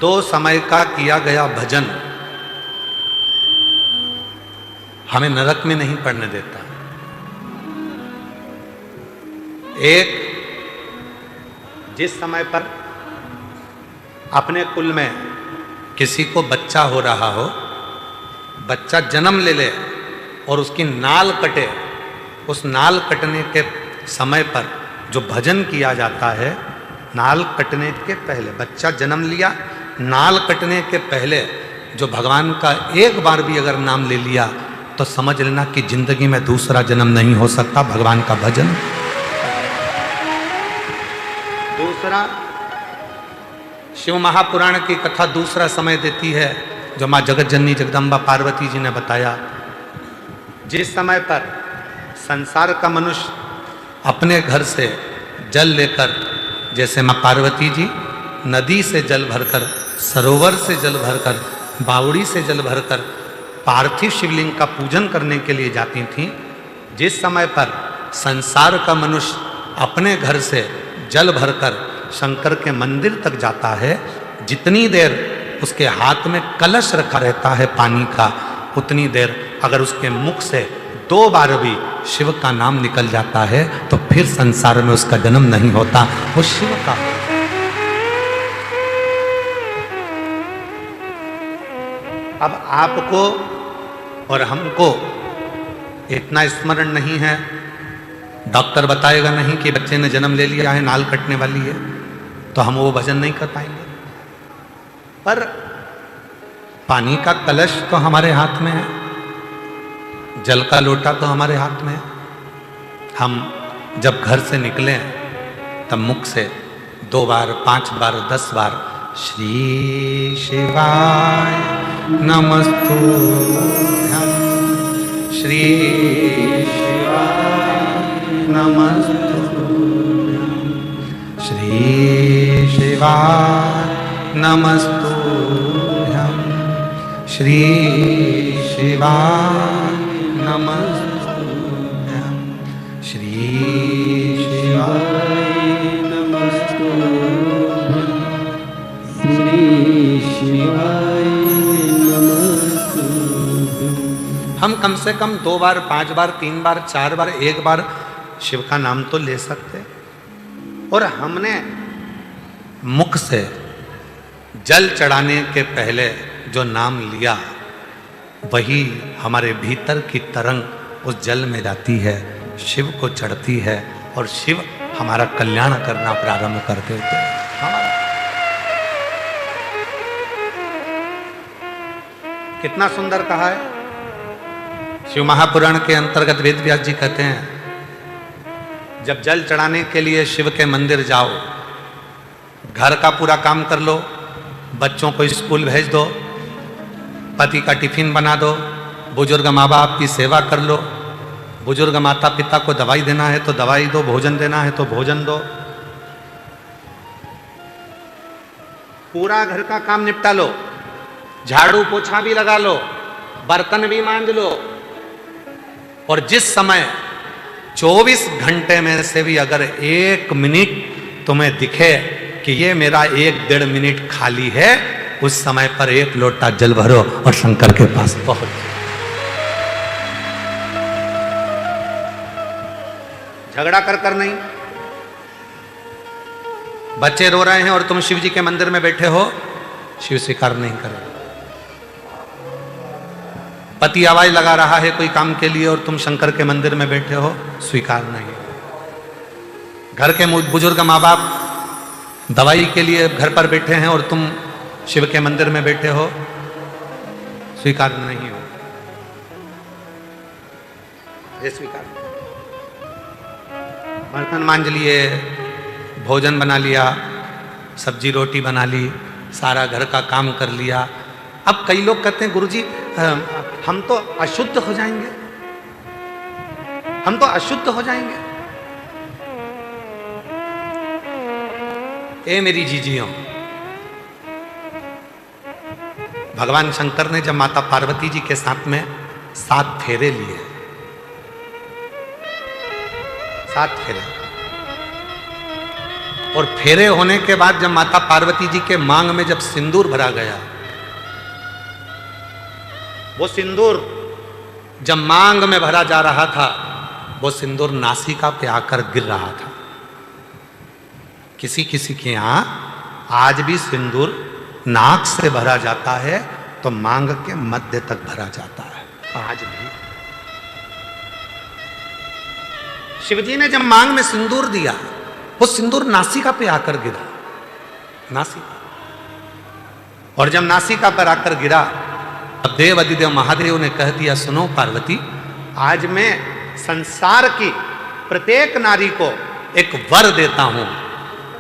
दो समय का किया गया भजन हमें नरक में नहीं पड़ने देता। एक, जिस समय पर अपने कुल में किसी को बच्चा हो रहा हो, बच्चा जन्म ले ले और उसकी नाल कटे, उस नाल कटने के समय पर जो भजन किया जाता है, नाल कटने के पहले, बच्चा जन्म लिया, नाल कटने के पहले जो भगवान का एक बार भी अगर नाम ले लिया तो समझ लेना कि जिंदगी में दूसरा जन्म नहीं हो सकता। भगवान का भजन। दूसरा, शिव महापुराण की कथा दूसरा समय देती है जो माँ जगत जननी जगदम्बा पार्वती जी ने बताया। जिस समय पर संसार का मनुष्य अपने घर से जल लेकर, जैसे माँ पार्वती जी नदी से जल भरकर, सरोवर से जल भरकर, बावड़ी से जल भरकर पार्थिव शिवलिंग का पूजन करने के लिए जाती थीं, जिस समय पर संसार का मनुष्य अपने घर से जल भरकर शंकर के मंदिर तक जाता है, जितनी देर उसके हाथ में कलश रखा रहता है पानी का, उतनी देर अगर उसके मुख से 2 बार भी शिव का नाम निकल जाता है तो फिर संसार में उसका जन्म नहीं होता, वो शिव का। अब आपको और हमको इतना स्मरण नहीं है, डॉक्टर बताएगा नहीं कि बच्चे ने जन्म ले लिया है, नाल कटने वाली है, तो हम वो भजन नहीं कर पाएंगे। पर पानी का कलश तो हमारे हाथ में है, जल का लोटा तो हमारे हाथ में है। हम जब घर से निकले तब मुख से 2 बार, 5 बार, 10 बार श्री शिवाय नमस्तुभ्यं, श्री शिवाय नमस्तुभ्यं, श्री शिवाय नमस्तुभ्यं, श्री शिवाय नमस्तुभ्यं, श्री शिवाय नमस्तुभ्यं, श्री शिवाय नमस्तुभ्यं। हम कम से कम 2 बार, 5 बार, 3 बार, 4 बार, 1 बार शिव का नाम तो ले सकते। और हमने मुख से जल चढ़ाने के पहले जो नाम लिया, वही हमारे भीतर की तरंग उस जल में जाती है, शिव को चढ़ती है और शिव हमारा कल्याण करना प्रारंभ कर देते हैं। कितना सुंदर कहा है। शिव महापुराण के अंतर्गत वेद व्यास जी कहते हैं, जब जल चढ़ाने के लिए शिव के मंदिर जाओ, घर का पूरा काम कर लो, बच्चों को स्कूल भेज दो, पति का टिफिन बना दो, बुजुर्ग माँ बाप की सेवा कर लो, बुजुर्ग माता पिता को दवाई देना है तो दवाई दो, भोजन देना है तो भोजन दो, पूरा घर का काम निपटा लो, झाड़ू पोछा भी लगा लो, बर्तन भी मांज लो। और जिस समय 24 घंटे में से भी अगर 1 मिनट तुम्हें दिखे कि ये मेरा 1-1.5 मिनट खाली है, उस समय पर 1 लोटा जल भरो और शंकर के पास पहुंच। झगड़ा कर नहीं। बच्चे रो रहे हैं और तुम शिव जी के मंदिर में बैठे हो, शिव स्वीकार नहीं करे। पति आवाज लगा रहा है कोई काम के लिए और तुम शंकर के मंदिर में बैठे हो, स्वीकार नहीं। घर के बुजुर्ग माँ बाप दवाई के लिए घर पर बैठे हैं और तुम शिव के मंदिर में बैठे हो, स्वीकार नहीं हो। ये स्वीकार। बर्तन मांज लिए, भोजन बना लिया, सब्जी रोटी बना ली, सारा घर का काम कर लिया। अब कई लोग कहते हैं गुरुजी हम तो अशुद्ध हो जाएंगे, हम तो अशुद्ध हो जाएंगे। ए मेरी जीजियों, भगवान शंकर ने जब माता पार्वती जी के साथ में 7 फेरे लिए, 7 फेरे, और फेरे होने के बाद जब माता पार्वती जी के मांग में जब सिंदूर भरा गया, वो सिंदूर जब मांग में भरा जा रहा था, वो सिंदूर नासिका पे आकर गिर रहा था। किसी किसी के यहां आज भी सिंदूर नाक से भरा जाता है तो मांग के मध्य तक भरा जाता है आज भी। शिवजी ने जब मांग में सिंदूर दिया, वो सिंदूर नासिका पे आकर गिरा, नासिका। और जब नासिका पर आकर गिरा, अब देव अधिदेव महादेव ने कह दिया, सुनो पार्वती, आज मैं संसार की प्रत्येक नारी को एक वर देता हूं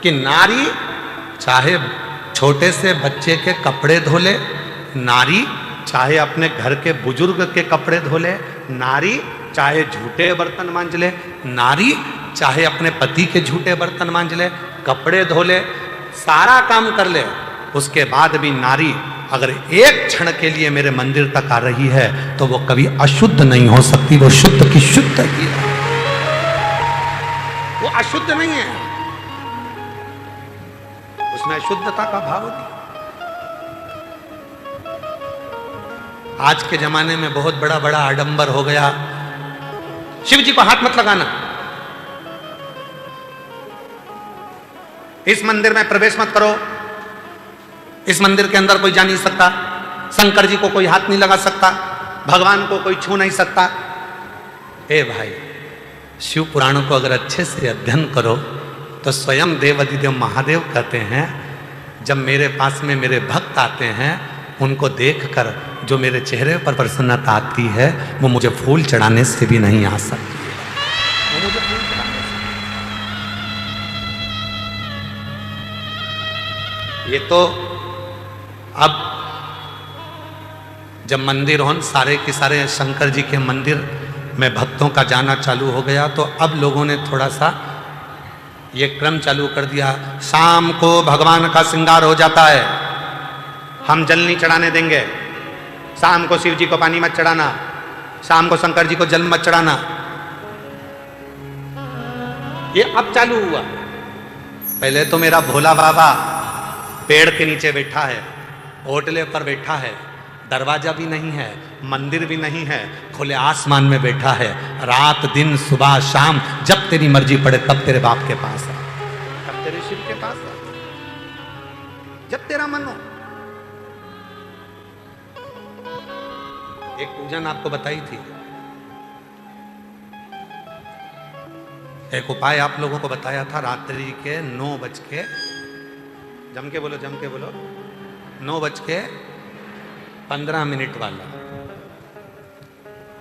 कि नारी चाहे छोटे से बच्चे के कपड़े धो ले, नारी चाहे अपने घर के बुजुर्ग के कपड़े धो ले, नारी चाहे झूठे बर्तन मांज ले, नारी चाहे अपने पति के झूठे बर्तन मांज ले, कपड़े धो ले, सारा काम कर ले, उसके बाद भी नारी अगर एक क्षण के लिए मेरे मंदिर तक आ रही है तो वो कभी अशुद्ध नहीं हो सकती, वो शुद्ध की शुद्ध ही है, वो अशुद्ध नहीं है, उसमें अशुद्धता का भाव नहीं। आज के जमाने में बहुत बड़ा बड़ा आडंबर हो गया, शिव जी को हाथ मत लगाना, इस मंदिर में प्रवेश मत करो, इस मंदिर के अंदर कोई जा नहीं सकता, शंकर जी को कोई हाथ नहीं लगा सकता, भगवान को कोई छू नहीं सकता। ए भाई, शिव पुराणों को अगर अच्छे से अध्ययन करो तो स्वयं देव अधिदेव महादेव कहते हैं, जब मेरे पास में मेरे भक्त आते हैं, उनको देखकर जो मेरे चेहरे पर प्रसन्नता आती है, वो मुझे फूल चढ़ाने से भी नहीं आ सकती, वो मुझे फूल चढ़ाने से। ये तो अब जब मंदिर हो, सारे के सारे शंकर जी के मंदिर में भक्तों का जाना चालू हो गया, तो अब लोगों ने थोड़ा सा ये क्रम चालू कर दिया, शाम को भगवान का श्रृंगार हो जाता है, हम जल नहीं चढ़ाने देंगे, शाम को शिव जी को पानी मत चढ़ाना, शाम को शंकर जी को जल मत चढ़ाना। ये अब चालू हुआ। पहले तो मेरा भोला बाबा पेड़ के नीचे बैठा है, ओटले पर बैठा है, दरवाजा भी नहीं है, मंदिर भी नहीं है, खुले आसमान में बैठा है, रात दिन सुबह शाम जब तेरी मर्जी पड़े तब तेरे बाप के पास आ, तब तेरे शिव के पास आ, जब तेरा मन हो। एक पूजन आपको बताई थी, एक उपाय आप लोगों को बताया था, रात्रि के 9 जम के बोलो 9:15 वाला।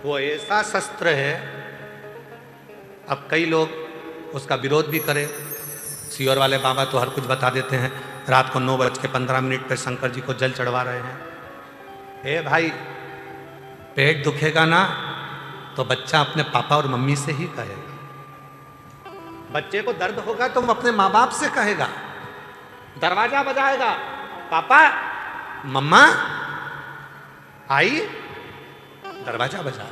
वो ऐसा शस्त्र है, अब कई लोग उसका विरोध भी करें, सियोर वाले बाबा तो हर कुछ बता देते हैं, रात को 9:15 पर शंकर जी को जल चढ़वा रहे हैं। ए भाई, पेट दुखेगा ना तो बच्चा अपने पापा और मम्मी से ही कहेगा, बच्चे को दर्द होगा तो वो अपने माँ बाप से कहेगा, दरवाजा बजाएगा, पापा मम्मा आई, दरवाजा बजा।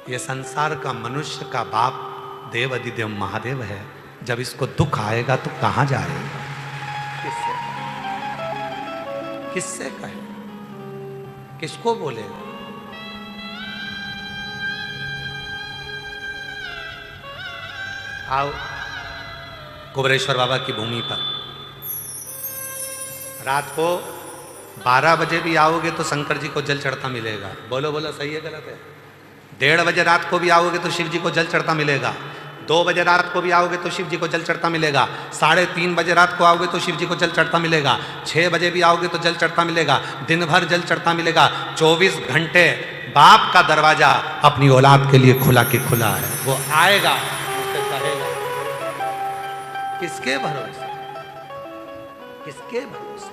ये संसार का मनुष्य का बाप देव अधिदेव महादेव है, जब इसको दुख आएगा तो कहां जाएगा, किससे कहे, किसको बोलेगा। आओ कुबरेश्वर बाबा की भूमि पर, रात को 12 बजे भी आओगे तो शंकर जी को जल चढ़ता मिलेगा। बोलो बोलो, सही है गलत है? 1:30 बजे रात को भी आओगे तो शिव जी को जल चढ़ता मिलेगा। 2 बजे रात को भी आओगे तो शिव जी को जल चढ़ता मिलेगा। 3:30 बजे रात को आओगे तो शिव जी को जल चढ़ता मिलेगा। 6 बजे भी आओगे तो जल चढ़ता मिलेगा। दिन भर जल चढ़ता मिलेगा। 24 घंटे बाप का दरवाजा अपनी औलाद के लिए खुला के खुला है। वो आएगा, उससे कहेगा, किसके भरोसे, किसके भरोसे।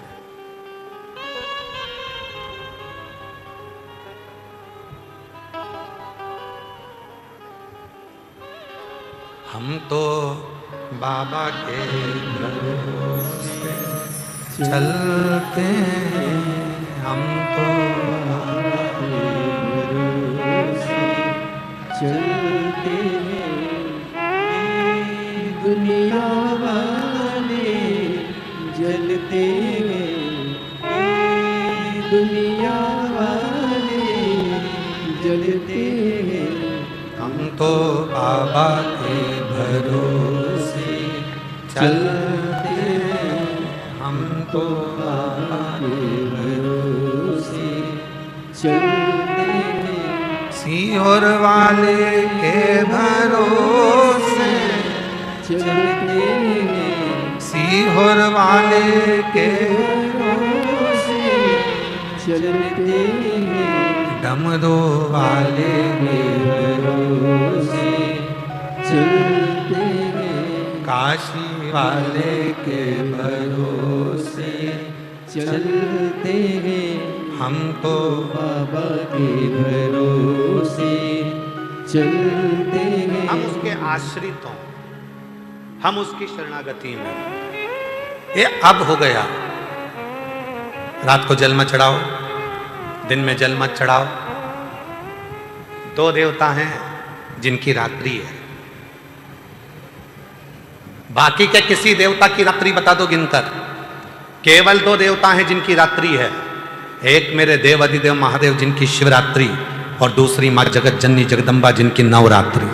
हम तो बाबा के भरोसे चलते हैं, हम तो बाबा के भरोसे चलते हैं, दुनिया चलते हैं दुनिया वाले जलते हैं। हम तो बाबा के भरोसे चलते हैं, हम तो बाबा के भरोसे चलते हैं। सीहोर वाले के भरोसे चलते हैं। सीहोर वाले के भरोसे चलते हैं। डमरू वाले के भरोसे चलते हैं। काशी वाले के भरोसे चलते हैं। हम तो बाबा के भरोसे चलते हैं। हम उसके आश्रितों, हम उसकी शरणागति में। ये अब हो गया, रात को जल मत चढ़ाओ, दिन में जल मत चढ़ाओ। दो देवता हैं जिनकी रात्रि है, बाकी के किसी देवता की रात्रि बता दो गिनकर। केवल दो देवता हैं जिनकी रात्रि है, एक मेरे देव अधिदेव महादेव जिनकी शिवरात्रि, और दूसरी मां जगत जननी जगदम्बा जिनकी नवरात्रि।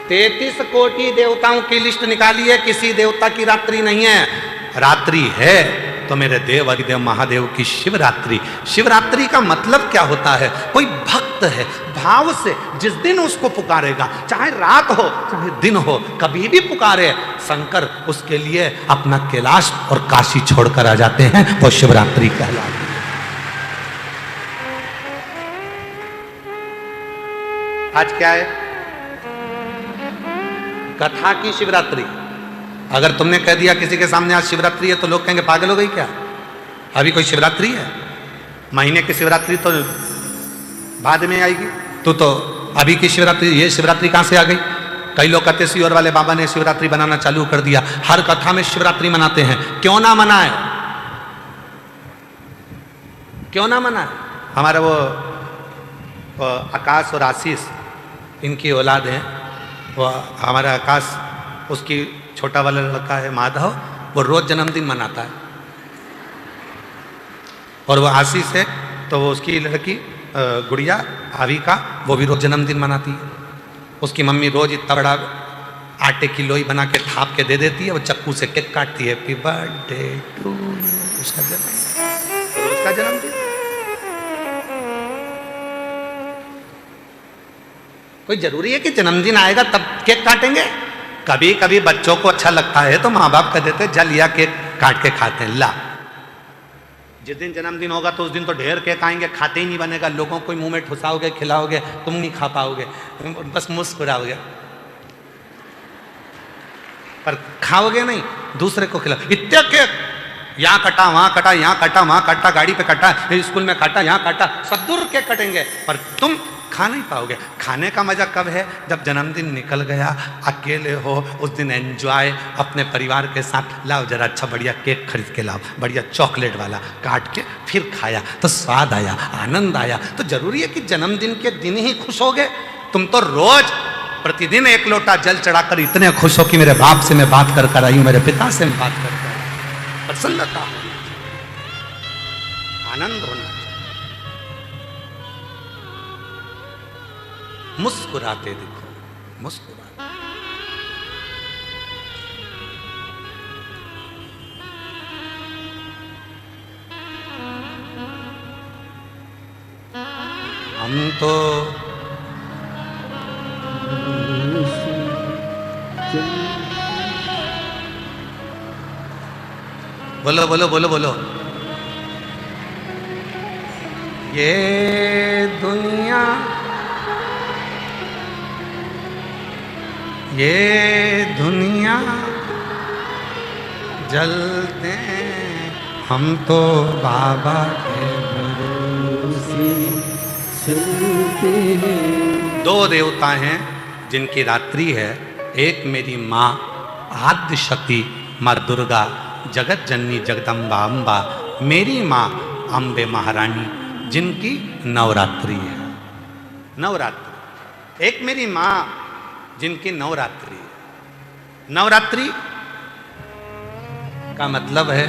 33 कोटि देवताओं की लिस्ट निकाली है, किसी देवता की रात्रि नहीं है। रात्रि है तो मेरे देव अधिदेव महादेव की शिवरात्रि। शिवरात्रि का मतलब क्या होता है? कोई भक्त है, भाव से जिस दिन उसको पुकारेगा, चाहे रात हो चाहे दिन हो, कभी भी पुकारे शंकर, उसके लिए अपना कैलाश और काशी छोड़कर आ जाते हैं। वो शिवरात्रि कहलाती है। आज क्या है? कथा की शिवरात्रि। अगर तुमने कह दिया किसी के सामने आज शिवरात्रि है तो लोग कहेंगे पागल हो गई क्या? अभी कोई शिवरात्रि है? महीने की शिवरात्रि तो बाद में आएगी। तो अभी की शिवरात्रि, ये शिवरात्रि कहां से आ गई? कई लोग कहते सीहोर वाले बाबा ने शिवरात्रि बनाना चालू कर दिया, हर कथा में शिवरात्रि मनाते हैं। क्यों ना मनाए, क्यों ना मनाए? हमारा वो आकाश और आशीष, इनकी औलाद है। वो हमारा आकाश, उसकी छोटा वाला लड़का है माधव, वो रोज जन्मदिन मनाता है। और वो आशीष है तो वो उसकी लड़की गुड़िया आविका, वो भी रोज जन्मदिन मनाती है। उसकी मम्मी रोज इतना बड़ा आटे की लोई बना के थाप के दे देती है, वो चक्कू से केक काटती है, हैप्पी बर्थडे टू यू, उसका जन्मदिन, उसका जन्मदिन। कोई जरूरी है कि जन्मदिन आएगा तब केक काटेंगे? कभी कभी बच्चों को अच्छा लगता है तो माँ बाप कह देते हैं जल या केक काट के खाते हैं। ला, जिस दिन जन्मदिन होगा तो उस दिन तो ढेर केक आएंगे, खाते ही नहीं बनेगा, लोगों को मुंह में ठुसाओगे, खिलाओगे, तुम नहीं खा पाओगे, बस मुस्कुराओगे, पर खाओगे नहीं, दूसरे को खिलाओ। इतने केक, यहाँ कटा वहां कटा, यहाँ कटा वहां कटा, गाड़ी पे कटा, स्कूल में काटा, यहाँ काटा, सदुर केक कटेंगे, पर तुम खा नहीं पाओगे। खाने का मजा कब है? जब जन्मदिन निकल गया, अकेले हो, उस दिन एंजॉय अपने परिवार के साथ। लाओ जरा अच्छा बढ़िया केक खरीद के लाओ, बढ़िया चॉकलेट वाला, काट के फिर खाया तो स्वाद आया, आनंद आया। तो जरूरी है कि जन्मदिन के दिन ही खुश हो गए? तुम तो रोज प्रतिदिन एक लोटा जल चढ़ाकर इतने खुश हो कि मेरे बाप से मैं बात कर आई हूं, मेरे पिता से मैं बात कर आई, प्रसन्नता, आनंद होना, मुस्कुराते दिखो, मुस्कुराते। हम तो बोलो बोलो बोलो बोलो। ये दुनिया, ये दुनिया जलते, हम तो बाबा के भरोसे चलते हैं। दो देवता हैं जिनकी रात्रि है, एक मेरी माँ आद्य शक्ति माँ दुर्गा जगत जननी जगदम्बा अम्बा, मेरी माँ अम्बे महारानी जिनकी नवरात्रि है। नवरात्रि, एक मेरी माँ जिनकी नवरात्रि है। नवरात्रि का मतलब है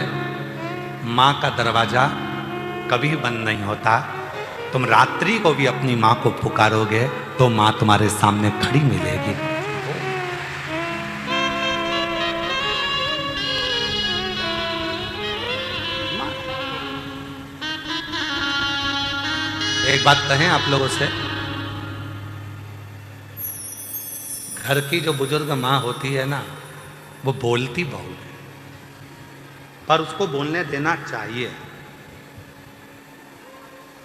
मां का दरवाजा कभी बंद नहीं होता। तुम रात्रि को भी अपनी मां को पुकारोगे तो मां तुम्हारे सामने खड़ी मिलेगी। एक बात कहें आप लोगों से, घर की जो बुजुर्ग मां होती है ना, वो बोलती बहुत है, पर उसको बोलने देना चाहिए।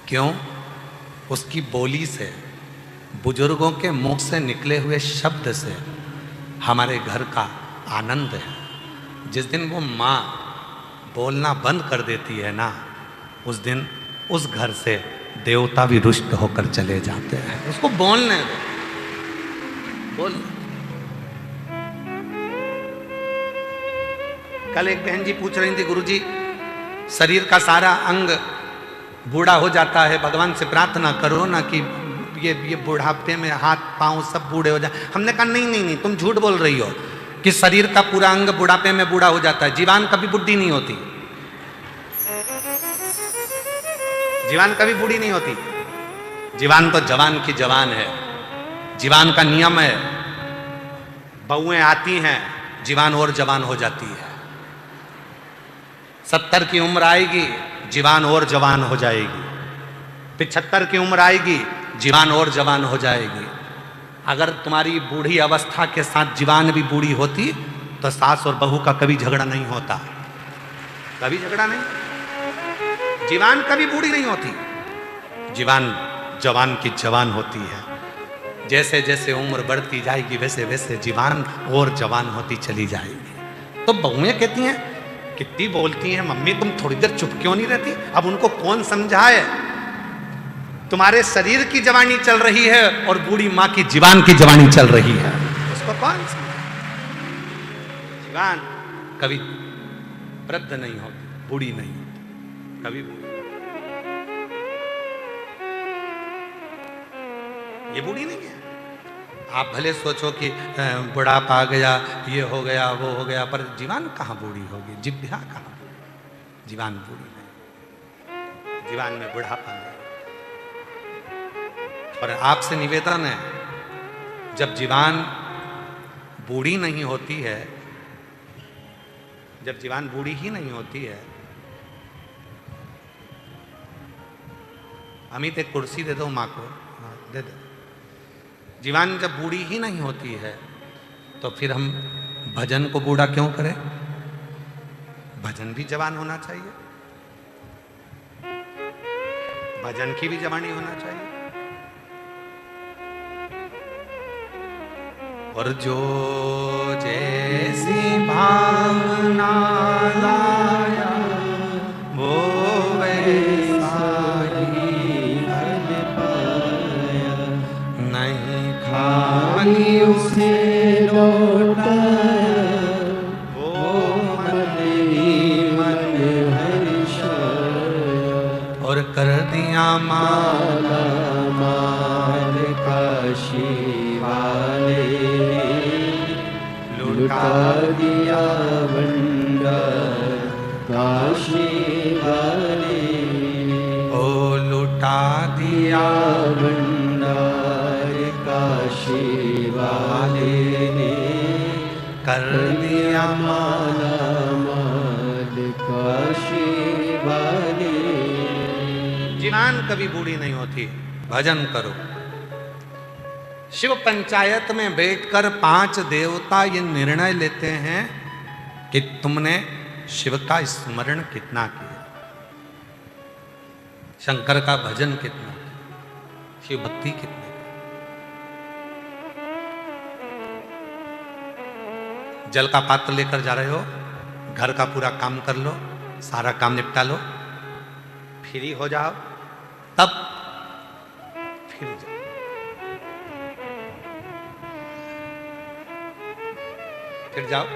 क्यों? उसकी बोली से, बुजुर्गों के मुख से निकले हुए शब्द से हमारे घर का आनंद है। जिस दिन वो माँ बोलना बंद कर देती है ना, उस दिन उस घर से देवता भी रुष्ट होकर चले जाते हैं। उसको बोलने दो, बोल। कल एक बहन जी पूछ रही थी, गुरुजी शरीर का सारा अंग बूढ़ा हो जाता है, भगवान से प्रार्थना करो ना कि ये बुढ़ापे में हाथ पांव सब बूढ़े हो जाए। हमने कहा नहीं नहीं नहीं, तुम झूठ बोल रही हो कि शरीर का पूरा अंग बुढ़ापे में बूढ़ा हो जाता है। जीवान कभी बुढ़ी नहीं होती, जीवान कभी बूढ़ी नहीं होती। जीवान तो जवान की जवान है। जीवान का नियम है, बहुएं आती हैं, जीवान और जवान हो जाती है। 70 की उम्र आएगी, जीवान और जवान हो जाएगी। 75 की उम्र आएगी, जीवान और जवान हो जाएगी। अगर तुम्हारी बूढ़ी अवस्था के साथ जीवान भी बूढ़ी होती तो सास और बहू का कभी झगड़ा नहीं होता, कभी झगड़ा नहीं। जीवान कभी बूढ़ी नहीं होती, जीवान जवान की जवान होती है। जैसे जैसे उम्र बढ़ती जाएगी वैसे वैसे जीवान और जवान होती चली जाएगी। तो बहुएं कहती हैं, कितनी बोलती हैं मम्मी, तुम थोड़ी देर चुप क्यों नहीं रहती? अब उनको कौन समझाए? तुम्हारे शरीर की जवानी चल रही है और बूढ़ी माँ की जीवान की जवानी चल रही है, उसको कौन समझाए? जीवान कभी वृद्ध नहीं होती, बूढ़ी नहीं होती, कभी बूढ़ी। ये बूढ़ी नहीं है। आप भले सोचो कि बुढ़ापा आ गया, ये हो गया, वो हो गया, पर जीवान कहाँ बूढ़ी होगी? जिभ्या कहाँ? जीवान बूढ़ी नहीं, जीवान में बुढ़ापा नहीं। और आपसे निवेदन है, जब जीवान बूढ़ी नहीं होती है, जब जीवान बूढ़ी ही नहीं होती है, अमित एक कुर्सी दे दो माँ को, दे दो। जीवान जब बूढ़ी ही नहीं होती है तो फिर हम भजन को बूढ़ा क्यों करें? भजन भी जवान होना चाहिए, भजन की भी जवानी होना चाहिए। और जो जैसी भावना लाया वो वैसा ही फल पाया, नहीं खाली उसे लौटाया, वो मन ही मन हर्षाया। और कर दिया माला माल काशी वाले, लुटा दिया भंडार काशी वाले। ओ लुटा दिया भंडार काशी वाले ने, कर दिया माला माल काशी वाले। जीवान कभी बूढ़ी नहीं होती। भजन करो। शिव पंचायत में बैठकर 5 देवता ये निर्णय लेते हैं कि तुमने शिव का स्मरण कितना किया, शंकर का भजन कितना किया, शिव भक्ति कितनी। जल का पात्र लेकर जा रहे हो, घर का पूरा काम कर लो, सारा काम निपटा लो, फ्री हो जाओ, तब फिर जाओ। फिर जाओ,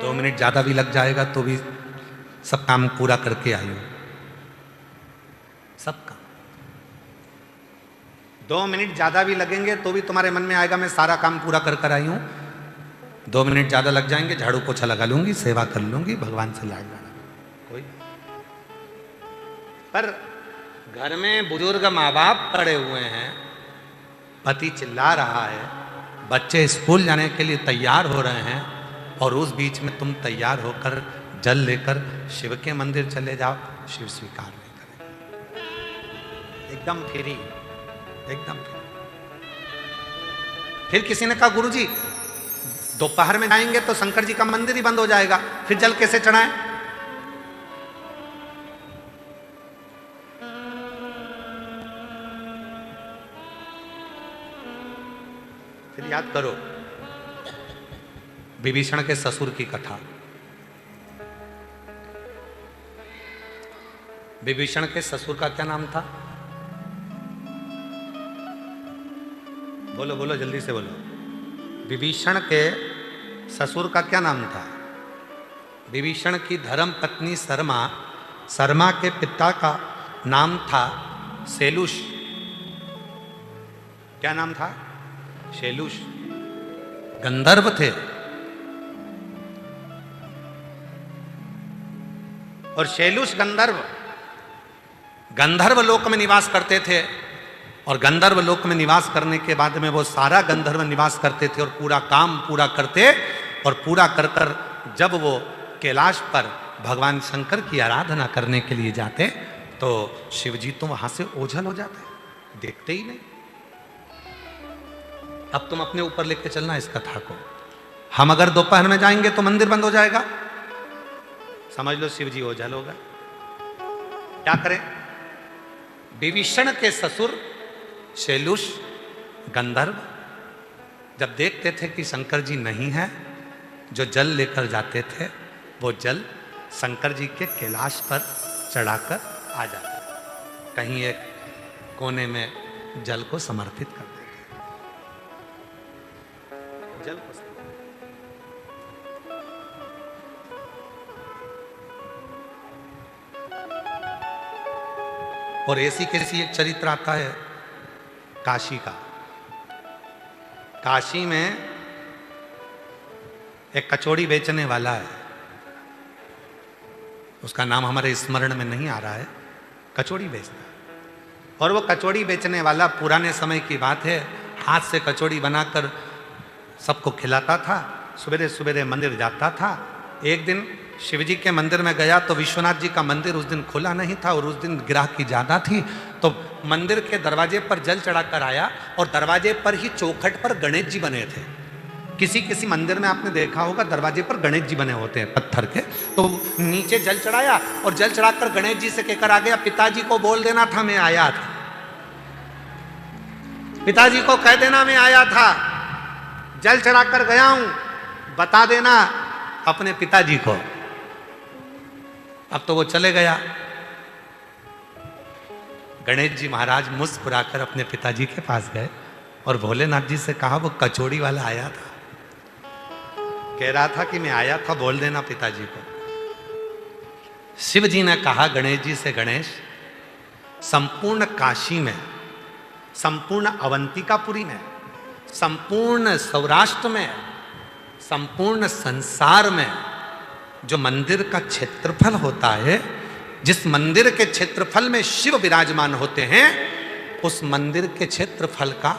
2 मिनट ज्यादा भी लग जाएगा तो भी सब काम पूरा करके आयो। सब काम 2 मिनट ज्यादा भी लगेंगे तो भी तुम्हारे मन में आएगा मैं सारा काम पूरा कर कर आई हूं। 2 मिनट ज्यादा लग जाएंगे, झाड़ू पोछा लगा लूंगी, सेवा कर लूंगी, भगवान से लाड़ लड़ा कोई। पर घर में बुजुर्ग माँ बाप पड़े हुए हैं, पति चिल्ला रहा है, बच्चे स्कूल जाने के लिए तैयार हो रहे हैं, और उस बीच में तुम तैयार होकर जल लेकर शिव के मंदिर चले जाओ, शिव स्वीकार नहीं करेंगे। एकदम फ्री, एकदम फ्री। फिर किसी ने कहा गुरुजी दोपहर में जाएंगे तो शंकर जी का मंदिर ही बंद हो जाएगा, फिर जल कैसे चढ़ाएं? फिर याद करो विभीषण के ससुर की कथा। विभीषण के ससुर का क्या नाम था? बोलो बोलो जल्दी से बोलो। विभीषण के ससुर का क्या नाम था? विभीषण की धर्म पत्नी शर्मा, शर्मा के पिता का नाम था शैलुष। क्या नाम था? शैलुष। गंधर्व थे। और शैलुष गंधर्व लोक में निवास करते थे, और गंधर्व लोक में निवास करने के बाद में वो सारा गंधर्व निवास करते थे और पूरा काम पूरा करते, और पूरा कर कर जब वो कैलाश पर भगवान शंकर की आराधना करने के लिए जाते तो शिवजी तो वहां से ओझल हो जाते, देखते ही नहीं। अब तुम अपने ऊपर लेके चलना इस कथा को। हम अगर दोपहर में जाएंगे तो मंदिर बंद हो जाएगा, समझ लो शिवजी ओझल होगा। क्या करें? विभीषण के ससुर शैलुष गंधर्व जब देखते थे कि शंकर जी नहीं है, जो जल लेकर जाते थे वो जल शंकर जी के कैलाश पर चढ़ाकर आ जाते, कहीं एक कोने में जल को समर्पित कर देते। जल को और ऐसी कैसी एक चरित्र आता है काशी का। काशी में एक कचौड़ी बेचने वाला है, उसका नाम हमारे स्मरण में नहीं आ रहा है, कचौड़ी बेचता है। और वो कचौड़ी बेचने वाला पुराने समय की बात है, हाथ से कचौड़ी बनाकर सबको खिलाता था, सवेरे सवेरे मंदिर जाता था। एक दिन शिवजी के मंदिर में गया तो विश्वनाथ जी का मंदिर उस दिन खुला नहीं था और उस दिन ग्राहकी ज्यादा थी, तो मंदिर के दरवाजे पर जल चढ़ाकर आया, और दरवाजे पर ही चौखट पर गणेश जी बने थे। किसी किसी मंदिर में आपने देखा होगा दरवाजे पर गणेश जी बने होते हैं पत्थर के, तो नीचे जल चढ़ाया और जल चढ़ाकर गणेश जी से कहकर आ गया, पिताजी को बोल देना था मैं आया था, पिताजी को कह देना मैं आया था, जल चढ़ाकर गया हूं, बता देना अपने पिताजी को। अब तो वो चले गया। गणेश जी महाराज मुस्कुराकर अपने पिताजी के पास गए और भोलेनाथ जी से कहा, वो कचौड़ी वाला आया था, कह रहा था कि मैं आया था, बोल देना पिताजी को। शिव जी ने कहा गणेश जी से, गणेश संपूर्ण काशी में, संपूर्ण अवंतिकापुरी में, संपूर्ण सौराष्ट्र में, संपूर्ण संसार में जो मंदिर का क्षेत्रफल होता है, जिस मंदिर के क्षेत्रफल में शिव विराजमान होते हैं, उस मंदिर के क्षेत्रफल का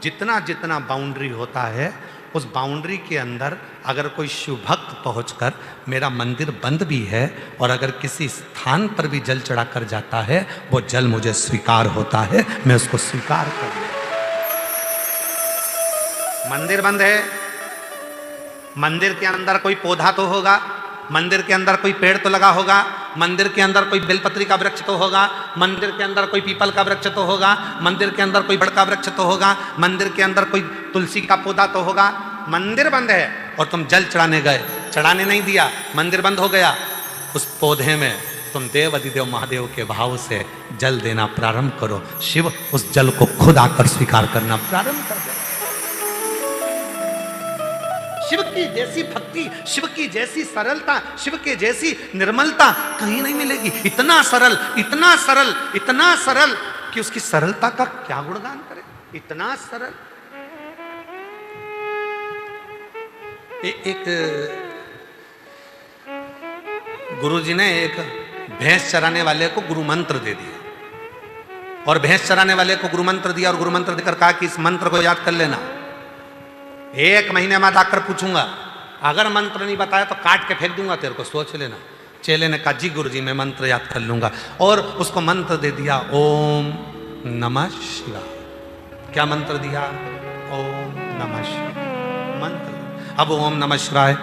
जितना जितना बाउंड्री होता है, उस बाउंड्री के अंदर अगर कोई शिव भक्त पहुंचकर मेरा मंदिर बंद भी है और अगर किसी स्थान पर भी जल चढ़ाकर जाता है, वो जल मुझे स्वीकार होता है, मैं उसको स्वीकार कर लूं। मंदिर बंद है, मंदिर के अंदर कोई पौधा तो होगा, मंदिर के अंदर कोई पेड़ तो लगा होगा, मंदिर के अंदर कोई बेलपत्री का वृक्ष तो होगा, मंदिर के अंदर कोई पीपल का वृक्ष तो होगा, मंदिर के अंदर कोई बड़ का वृक्ष तो होगा, मंदिर के अंदर कोई तुलसी का पौधा तो होगा। मंदिर बंद है और तुम जल चढ़ाने गए, चढ़ाने नहीं दिया, मंदिर बंद हो गया। उस पौधे में तुम देव अधिदेव महादेव के भाव से जल देना प्रारंभ करो, शिव उस जल को खुद आकर स्वीकार करना प्रारंभ कर दे। शिव की जैसी भक्ति, शिव की जैसी सरलता, शिव के जैसी निर्मलता कहीं नहीं मिलेगी। इतना सरल, इतना सरल, इतना सरल कि उसकी सरलता का क्या गुणगान करें, इतना सरल। एक गुरुजी ने एक भैंस चराने वाले को गुरु मंत्र दे दिया, और भैंस चराने वाले को गुरु मंत्र दिया, और गुरु मंत्र देकर कहा कि इस मंत्र को याद कर लेना, 1 महीने बाद आकर पूछूंगा, अगर मंत्र नहीं बताया तो काट के फेंक दूंगा तेरे को, सोच लेना। चेले ने कहा जी गुरुजी मैं मंत्र याद कर लूंगा, और उसको मंत्र दे दिया, ओम नमः शिवाय। क्या मंत्र दिया? ओम नमः शिवाय मंत्र। अब ओम नमः शिवाय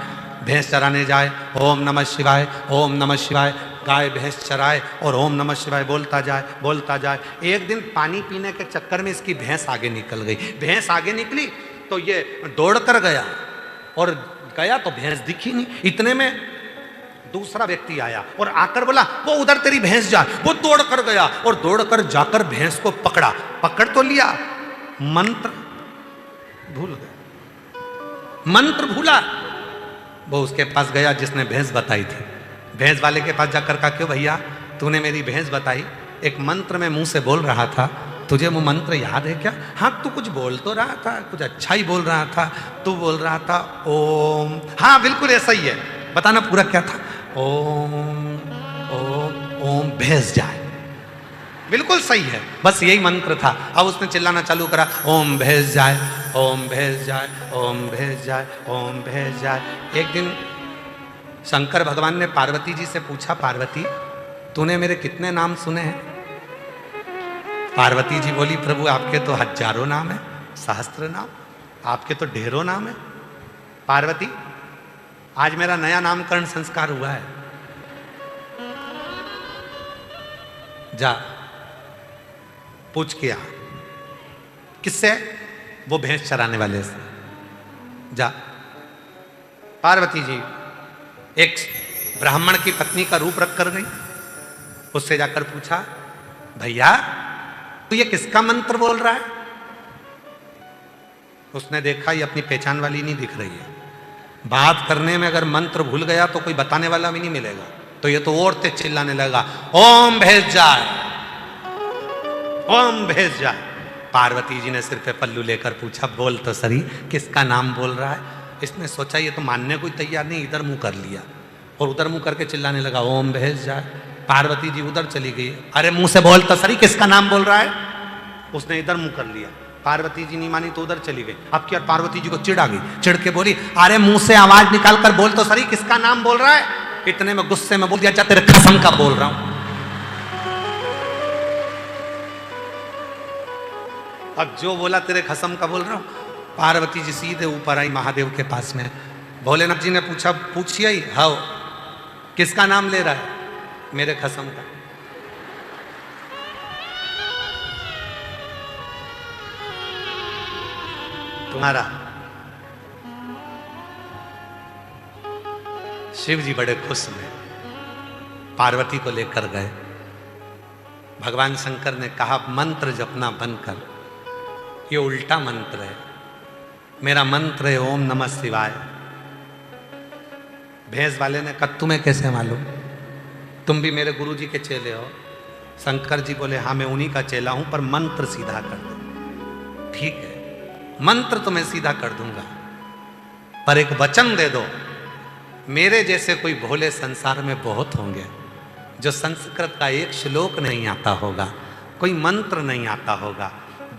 भैंस चराने जाए, ओम नमः शिवाय, ओम नमः शिवाय, गाय भैंस चराए और ओम नमः शिवाय बोलता जाए। एक दिन पानी पीने के चक्कर में इसकी भैंस आगे निकल गई। भैंस आगे निकली तो ये दौड़ कर गया, और गया तो भैंस दिखी नहीं। इतने में दूसरा व्यक्ति आया और आकर बोला वो उधर तेरी भैंस जा। वो दौड़ कर गया और दौड़ कर जाकर भैंस को पकड़ तो लिया, मंत्र भूल गया, मंत्र भूला। वो उसके पास गया जिसने भैंस बताई थी, भैंस वाले के पास जाकर कहा क्यों भैया तूने मेरी भैंस बताई, एक मंत्र में मुंह से बोल रहा था, तुझे वो मंत्र याद है क्या? हाँ तू कुछ बोल तो रहा था, कुछ अच्छा ही बोल रहा था, तू बोल रहा था ओम। हाँ बिल्कुल ऐसा ही है, बताना पूरा क्या था? ओम ओम ओम भैंस जाए। बिल्कुल सही है, बस यही मंत्र था। अब उसने चिल्लाना चालू करा, ओम भैंस जाए, ओम भैंस जाए, ओम भैंस जाए, ओम भैंस जाए। एक दिन शंकर भगवान ने पार्वती जी से पूछा, पार्वती तूने मेरे कितने नाम सुने हैं? पार्वती जी बोली प्रभु आपके तो हजारों नाम है, सहस्त्र नाम, आपके तो ढेरों नाम है। पार्वती आज मेरा नया नामकरण संस्कार हुआ है, जा पूछ किया। किससे? वो भैंस चराने वाले से। जा। पार्वती जी एक ब्राह्मण की पत्नी का रूप रख कर गई, उससे जाकर पूछा भैया तो ये किसका मंत्र बोल रहा है? उसने देखा ये अपनी पहचान वाली नहीं दिख रही है, बात करने में अगर मंत्र भूल गया तो कोई बताने वाला भी नहीं मिलेगा, तो ये तो और तेज चिल्लाने लगा, ओम भैंस जाए, ओम भैंस जाए। पार्वती जी ने सिर पे पल्लू लेकर पूछा बोल तो सही किसका नाम बोल रहा है? इसने सोचा ये तो मानने को तैयार नहीं, इधर मुंह कर लिया और उधर मुंह करके चिल्लाने लगा ओम भैंस जाए। पार्वती जी उधर चली गई, अरे मुंह से बोल तो सही किसका नाम बोल रहा है? उसने इधर मुंह कर लिया, पार्वती जी नहीं मानी तो उधर चली गई। अब क्या पार्वती जी को चिढ़ आ गई, चिढ़ के बोली अरे मुंह से आवाज निकाल कर बोल तो सही किसका नाम बोल रहा है? इतने में गुस्से में बोल दिया जा तेरे कसम का बोल रहा हूं। अब जो बोला तेरे कसम का बोल रहा हूं। पार्वती जी सीधे ऊपर आई महादेव के पास में। भोलेनाथ जी ने पूछा पूछिए ही हाओ किसका नाम ले रहा है? मेरे कसम का। तुम्हारा। शिव जी बड़े खुश हुए, पार्वती को लेकर गए। भगवान शंकर ने कहा मंत्र जपना बनकर, ये उल्टा मंत्र है, मेरा मंत्र है ओम नमः शिवाय। भैंस वाले ने कहा तुम्हें कैसे मालूम? तुम भी मेरे गुरु जी के चेले हो। शंकर जी बोले हाँ मैं उन्हीं का चेला हूं, पर मंत्र सीधा कर दो। ठीक है मंत्र तो मैं सीधा कर दूंगा, पर एक वचन दे दो, मेरे जैसे कोई भोले संसार में बहुत होंगे जो संस्कृत का एक श्लोक नहीं आता होगा, कोई मंत्र नहीं आता होगा,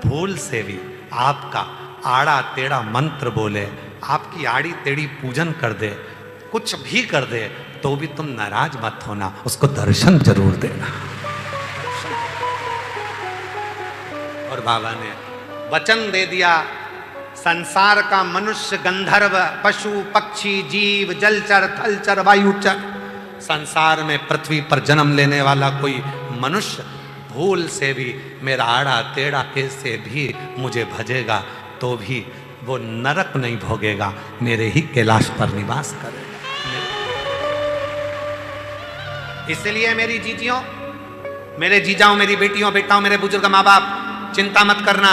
भूल से भी आपका आड़ा टेढ़ा मंत्र बोले, आपकी आड़ी टेढ़ी पूजन कर दे, कुछ भी कर दे, तो भी तुम नाराज मत होना, उसको दर्शन जरूर देना। और बाबा ने वचन दे दिया, संसार का मनुष्य गंधर्व पशु पक्षी जीव जलचर थलचर वायुचर, संसार में पृथ्वी पर जन्म लेने वाला कोई मनुष्य भूल से भी मेरा आड़ा टेढ़ा कैसे भी मुझे भजेगा तो भी वो नरक नहीं भोगेगा, मेरे ही कैलाश पर निवास करेगा। इसलिए मेरी जीजियों, मेरे जीजाओं, मेरी बेटियों बेटाओं, मेरे बुजुर्ग माँ बाप, चिंता मत करना,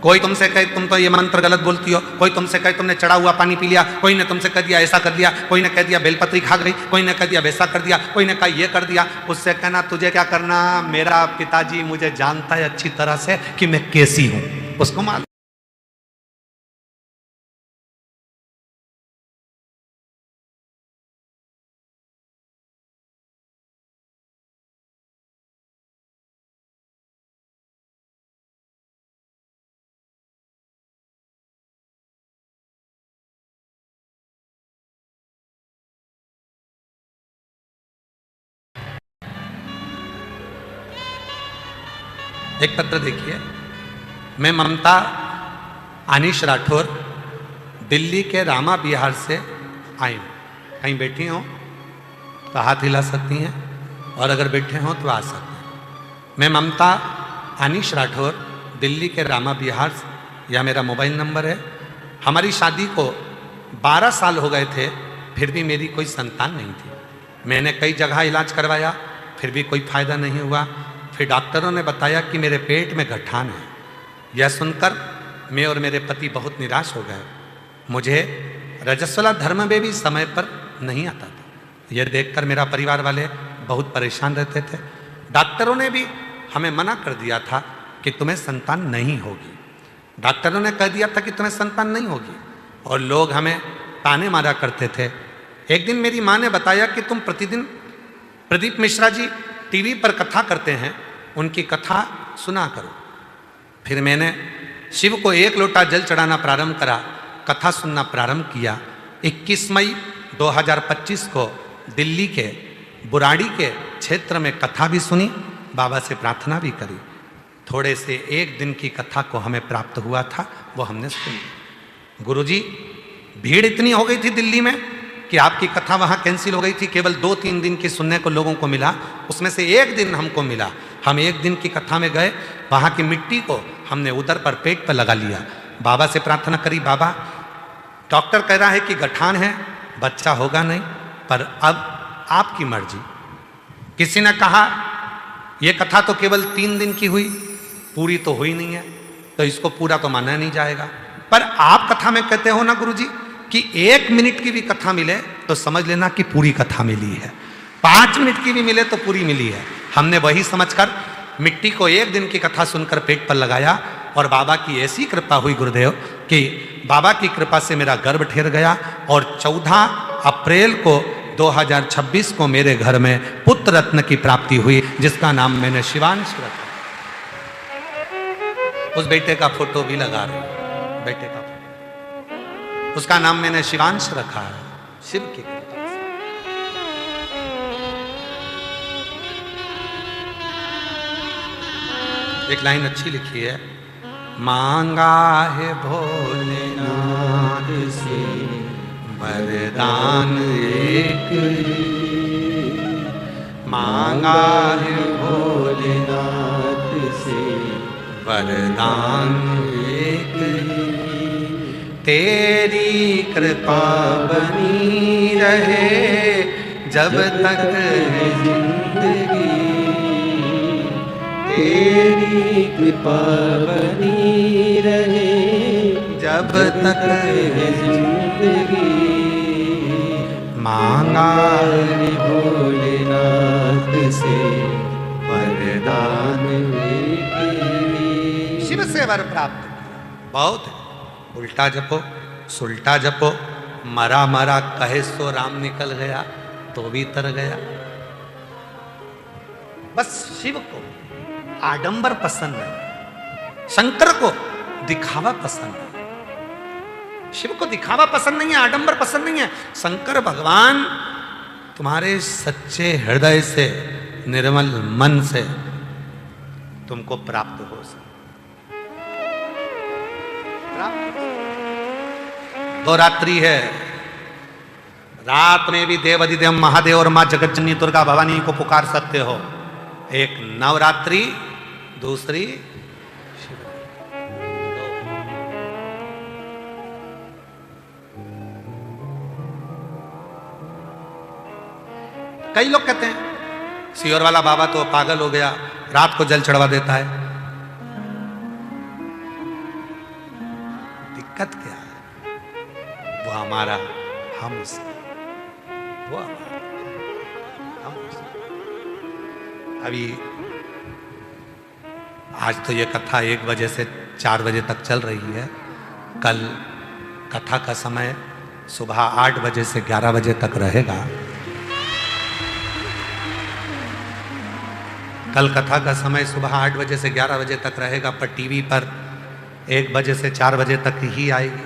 कोई तुमसे कहे तुम तो ये मंत्र गलत बोलती हो, कोई तुमसे कहे तुमने चढ़ा हुआ पानी पी लिया, कोई ने तुमसे कह दिया ऐसा कर दिया, कोई ने कह दिया बेलपत्री खा गई, कोई ने कह दिया वैसा कर दिया, कोई ने कहा ये कर दिया। उससे कहना तुझे क्या करना, मेरा पिताजी मुझे जानता है अच्छी तरह से कि मैं कैसी हूं, उसको मालूम। एक पत्र देखिए, मैं ममता अनीश राठौर दिल्ली के रामा बिहार से आई हूँ। कहीं बैठी हो तो हाथ हिला सकती हैं और अगर बैठे हो तो आ सकते हैं। मैं ममता अनीश राठौर दिल्ली के रामा बिहार से, यह मेरा मोबाइल नंबर है। हमारी शादी को 12 साल हो गए थे, फिर भी मेरी कोई संतान नहीं थी। मैंने कई जगह इलाज करवाया, फिर भी कोई फायदा नहीं हुआ। फिर डॉक्टरों ने बताया कि मेरे पेट में गठान है। यह सुनकर मैं और मेरे पति बहुत निराश हो गए। मुझे रजस्वला धर्म में भी समय पर नहीं आता था। यह देखकर मेरा परिवार वाले बहुत परेशान रहते थे। डॉक्टरों ने भी हमें मना कर दिया था कि तुम्हें संतान नहीं होगी। डॉक्टरों ने कह दिया था कि तुम्हें संतान नहीं होगी और लोग हमें ताने मारा करते थे। एक दिन मेरी माँ ने बताया कि तुम प्रतिदिन प्रदीप मिश्रा जी टीवी पर कथा करते हैं, उनकी कथा सुना करो। फिर मैंने शिव को 1 लोटा जल चढ़ाना प्रारंभ करा, कथा सुनना प्रारंभ किया। 21 मई 2025 को दिल्ली के बुराड़ी के क्षेत्र में कथा भी सुनी, बाबा से प्रार्थना भी करी। थोड़े से 1 दिन की कथा को हमें प्राप्त हुआ था, वो हमने सुनी। गुरुजी, भीड़ इतनी हो गई थी दिल्ली में कि आपकी कथा वहाँ कैंसिल हो गई थी। केवल 2-3 दिन की सुनने को लोगों को मिला, उसमें से 1 दिन हमको मिला। हम 1 दिन की कथा में गए, वहाँ की मिट्टी को हमने उधर पर पेट पर लगा लिया। बाबा से प्रार्थना करी, बाबा डॉक्टर कह रहा है कि गठान है, बच्चा होगा नहीं, पर अब आपकी मर्जी। किसी ने कहा ये कथा तो केवल 3 दिन की हुई, पूरी तो हुई नहीं है, तो इसको पूरा तो माना नहीं जाएगा। पर आप कथा में कहते हो ना गुरुजी कि 1 मिनट की भी कथा मिले तो समझ लेना कि पूरी कथा मिली है, 5 मिनट की भी मिले तो पूरी मिली है। हमने वही समझकर मिट्टी को 1 दिन की कथा सुनकर पेट पर लगाया और बाबा की ऐसी कृपा हुई गुरुदेव कि बाबा की कृपा से मेरा गर्भ ठहर गया और 14 अप्रैल को 2026 को मेरे घर में पुत्र रत्न की प्राप्ति हुई, जिसका नाम मैंने शिवांश रखा। उस बेटे का फोटो भी लगा रहे हैं, बेटे का फोटो, उसका नाम मैंने शिवांश रखा है, शिव की कृपा से। एक लाइन अच्छी लिखी है, मांगा है भोलेनाथ से वरदान एक, मांगा है भोलेनाथ से वरदान एक, तेरी कृपा बनी रहे जब तक है जिंदगी, तेरी कृपा बनी रहे जब तक है जिंदगी, मांगा है भोलेनाथ से वरदान एक। शिव से वर प्राप्त किया। बहुत है, उल्टा जपो सुल्टा जपो, मरा मरा कहे सो राम निकल गया तो भी तर गया। बस शिव को आडंबर पसंद है, शंकर को दिखावा पसंद है। शिव को दिखावा पसंद नहीं है, आडंबर पसंद नहीं है। शंकर भगवान तुम्हारे सच्चे हृदय से, निर्मल मन से तुमको प्राप्त हो सके। 2 रात्रि है, रात में भी देव अधिदेव महादेव और मां जगतजननी दुर्गा भवानी को पुकार सकते हो। एक नवरात्रि, दूसरी कई लोग कहते हैं सियोर वाला बाबा तो पागल हो गया, रात को जल चढ़वा देता है। हमारा, हम उसका, वो हमारा, हम उसका। अभी आज तो ये कथा 1 बजे से 4 बजे तक चल रही है। कल कथा का समय सुबह 8 बजे से 11 बजे तक रहेगा। कल कथा का समय सुबह 8 बजे से 11 बजे तक रहेगा, पर टीवी पर 1 बजे से 4 बजे तक ही आएगी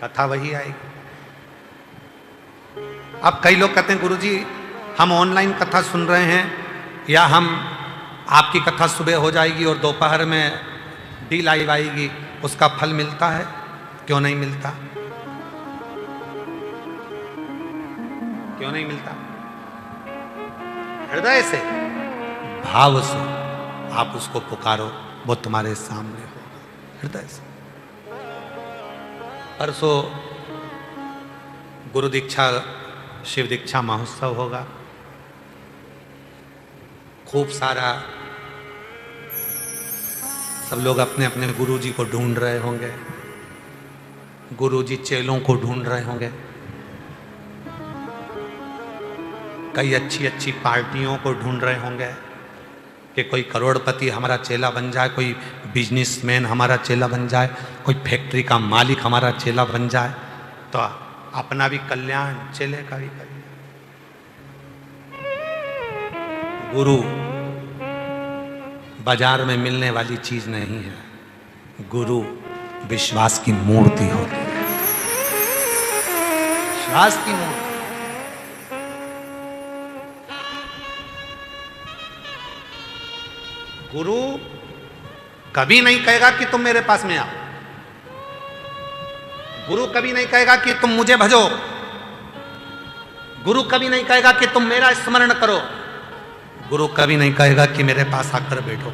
कथा, वही आएगी। अब कई लोग कहते हैं गुरुजी हम ऑनलाइन कथा सुन रहे हैं, या हम आपकी कथा सुबह हो जाएगी और दोपहर में डी लाइव आएगी, उसका फल मिलता है? क्यों नहीं मिलता? क्यों नहीं मिलता? हृदय से, भाव से आप उसको पुकारो, वो तुम्हारे सामने होगा, हृदय से। परसों गुरु दीक्षा, शिव दीक्षा महोत्सव होगा। खूब सारा सब लोग अपने अपने गुरुजी को ढूंढ रहे होंगे, गुरुजी चेलों को ढूंढ रहे होंगे। कई अच्छी अच्छी पार्टियों को ढूंढ रहे होंगे कि कोई करोड़पति हमारा चेला बन जाए, कोई बिजनेसमैन हमारा चेला बन जाए, कोई फैक्ट्री का मालिक हमारा चेला बन जाए, तो अपना भी कल्याण, चेले का भी कल्याण। गुरु बाजार में मिलने वाली चीज नहीं है, गुरु विश्वास की मूर्ति होती है, विश्वास की मूर्ति। गुरु कभी नहीं कहेगा कि तुम मेरे पास में आओ, गुरु कभी नहीं कहेगा कि तुम मुझे भजो, गुरु कभी नहीं कहेगा कि तुम मेरा स्मरण करो, गुरु कभी नहीं कहेगा कि मेरे पास आकर बैठो।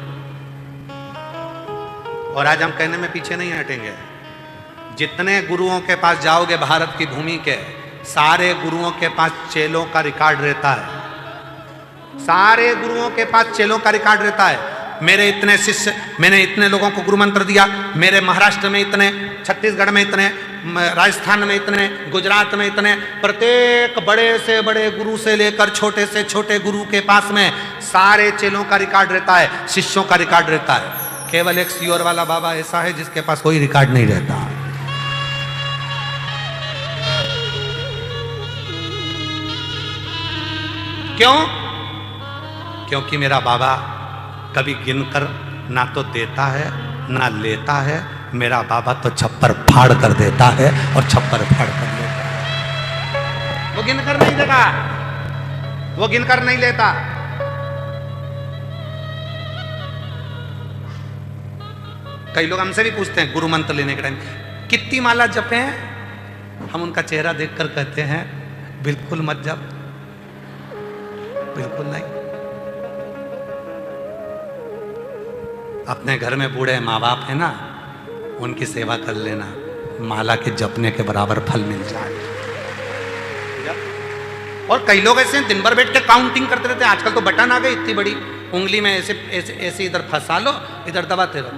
और आज हम कहने में पीछे नहीं हटेंगे। जितने गुरुओं के पास जाओगे भारत की भूमि के, सारे गुरुओं के पास चेलों का रिकॉर्ड रहता है, सारे गुरुओं के पास चेलों का रिकॉर्ड रहता है। मेरे इतने शिष्य, मैंने इतने लोगों को गुरु मंत्र दिया, मेरे महाराष्ट्र में इतने, छत्तीसगढ़ में इतने, राजस्थान में इतने, गुजरात में इतने। प्रत्येक बड़े से बड़े गुरु से लेकर छोटे से छोटे गुरु के पास में सारे चेलों का रिकॉर्ड रहता है, शिष्यों का रिकॉर्ड रहता है। केवल एक सियोर वाला बाबा ऐसा है जिसके पास कोई रिकॉर्ड नहीं रहता। क्यों? क्योंकि मेरा बाबा कभी गिनकर ना तो देता है ना लेता है, मेरा बाबा तो छप्पर फाड़ कर देता है और छप्पर फाड़ कर लेता है। वो गिनकर नहीं देगा, वो गिनकर नहीं लेता। कई लोग हमसे भी पूछते हैं गुरु मंत्र लेने के टाइम कितनी माला जपे हैं, हम उनका चेहरा देखकर कहते हैं बिल्कुल मत जप, बिल्कुल नहीं। अपने घर में बूढ़े माँ बाप है ना, उनकी सेवा कर लेना, माला के जपने के बराबर फल मिल जाए। और कई लोग ऐसे दिन भर बैठ के काउंटिंग करते रहते हैं। आजकल तो बटन आ गई, इतनी बड़ी उंगली में ऐसे ऐसे ऐसे इधर फंसा लो, इधर दबाते रहो,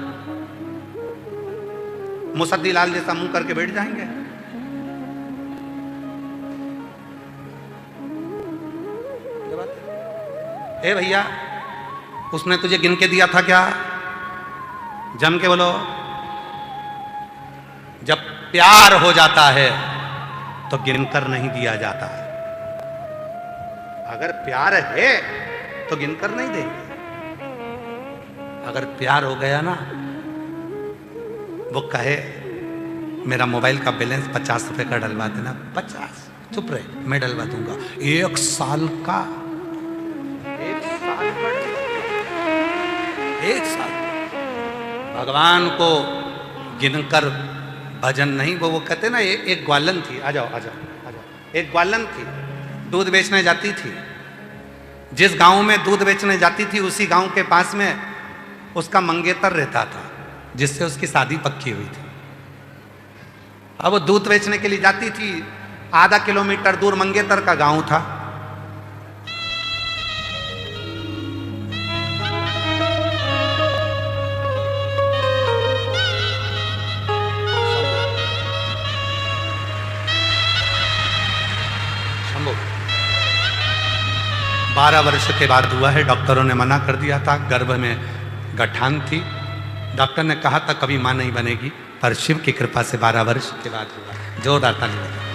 मुसद्दी लाल जैसा मुंह करके बैठ जाएंगे। ए भैया, उसने तुझे गिन के दिया था क्या? जम के बोलो। जब प्यार हो जाता है तो गिनकर नहीं दिया जाता है। अगर प्यार है तो गिनकर नहीं देंगे। अगर प्यार हो गया ना, वो कहे मेरा मोबाइल का बैलेंस 50 रुपए का डलवा देना, 50, चुप रहे, मैं डलवा दूंगा। 1 साल का, 1 साल का, 1 साल। भगवान को गिनकर भजन नहीं, वो कहते ना, एक ग्वालन थी, आ जाओ आ जाओ आ जाओ, एक ग्वालन थी, दूध बेचने जाती थी। जिस गांव में दूध बेचने जाती थी उसी गांव के पास में उसका मंगेतर रहता था, जिससे उसकी शादी पक्की हुई थी। अब वो दूध बेचने के लिए जाती थी, आधा किलोमीटर दूर मंगेतर का गांव था। 12 वर्ष के बाद हुआ है। डॉक्टरों ने मना कर दिया था, गर्भ में गठान थी। डॉक्टर ने कहा था कभी मां नहीं बनेगी, पर शिव की कृपा से 12 वर्ष के बाद हुआ। जोरदार ताली बजाओ।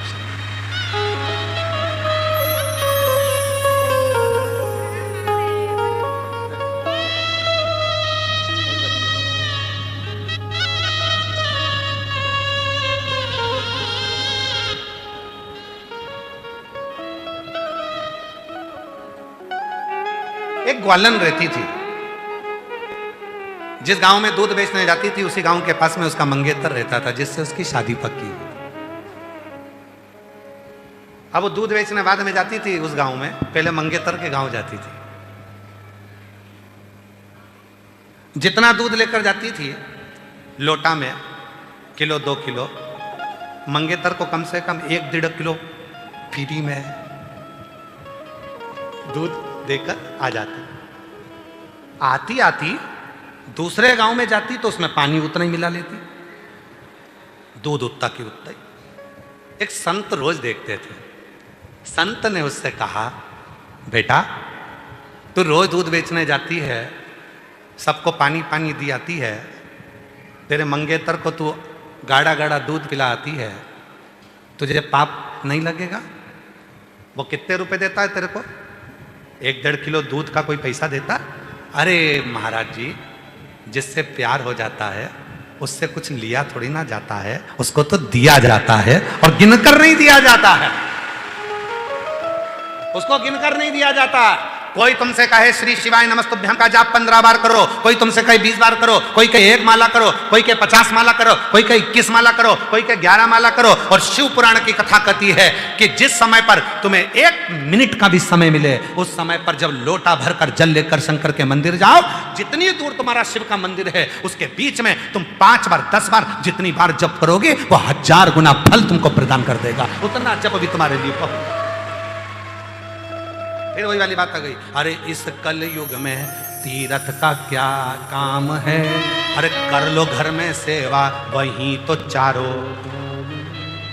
एक ग्वालन रहती थी, जिस गांव में दूध बेचने जाती थी उसी गांव के पास में उसका मंगेतर रहता था, जिससे उसकी शादी पक्की हुई। अब वो दूध बेचने बाद में जाती थी उस गांव में, पहले मंगेतर के गांव जाती थी। जितना दूध लेकर जाती थी लोटा में, किलो 2 किलो, मंगेतर को कम से कम 1-1.5 किलो फ्री में दूध देकर आ जाती। आती आती दूसरे गांव में जाती तो उसमें पानी उतना ही मिला लेती, दूध उतना की उतना ही। एक संत रोज देखते थे। संत ने उससे कहा, बेटा तू रोज दूध बेचने जाती है, सबको पानी पानी दी आती है, तेरे मंगेतर को तू गाढ़ा गाढ़ा दूध पिलाती है, तुझे पाप नहीं लगेगा? वो कितने रुपए देता है तेरे को? 1-1.5 किलो दूध का कोई पैसा देता? अरे महाराज जी, जिससे प्यार हो जाता है उससे कुछ लिया थोड़ी ना जाता है, उसको तो दिया जाता है, और गिनकर नहीं दिया जाता है, उसको गिनकर नहीं दिया जाता। कोई तुमसे कहे श्री शिवाय नमस्तुभ्यम का जाप 15 बार करो, कोई तुमसे कहे 20 बार करो, कोई कहे 1 माला करो, कोई कहे 50 माला करो, कोई कहे 21 माला करो, कोई कहे 11 माला करो। और शिव पुराण की कथा कहती है कि जिस समय पर तुम्हें 1 मिनट का भी समय मिले, उस समय पर जब लोटा भरकर जल लेकर शंकर के मंदिर जाओ, जितनी दूर तुम्हारा शिव का मंदिर है उसके बीच में तुम 5 बार 10 बार जितनी बार जप करोगे वो 1000 गुना फल तुमको प्रदान कर देगा। उतना जप भी तुम्हारे लिए बहुत। फिर वही वाली बात आ गई, अरे इस कल युग में तीरथ का क्या काम है, अरे कर लो घर में सेवा वहीं तो चारो।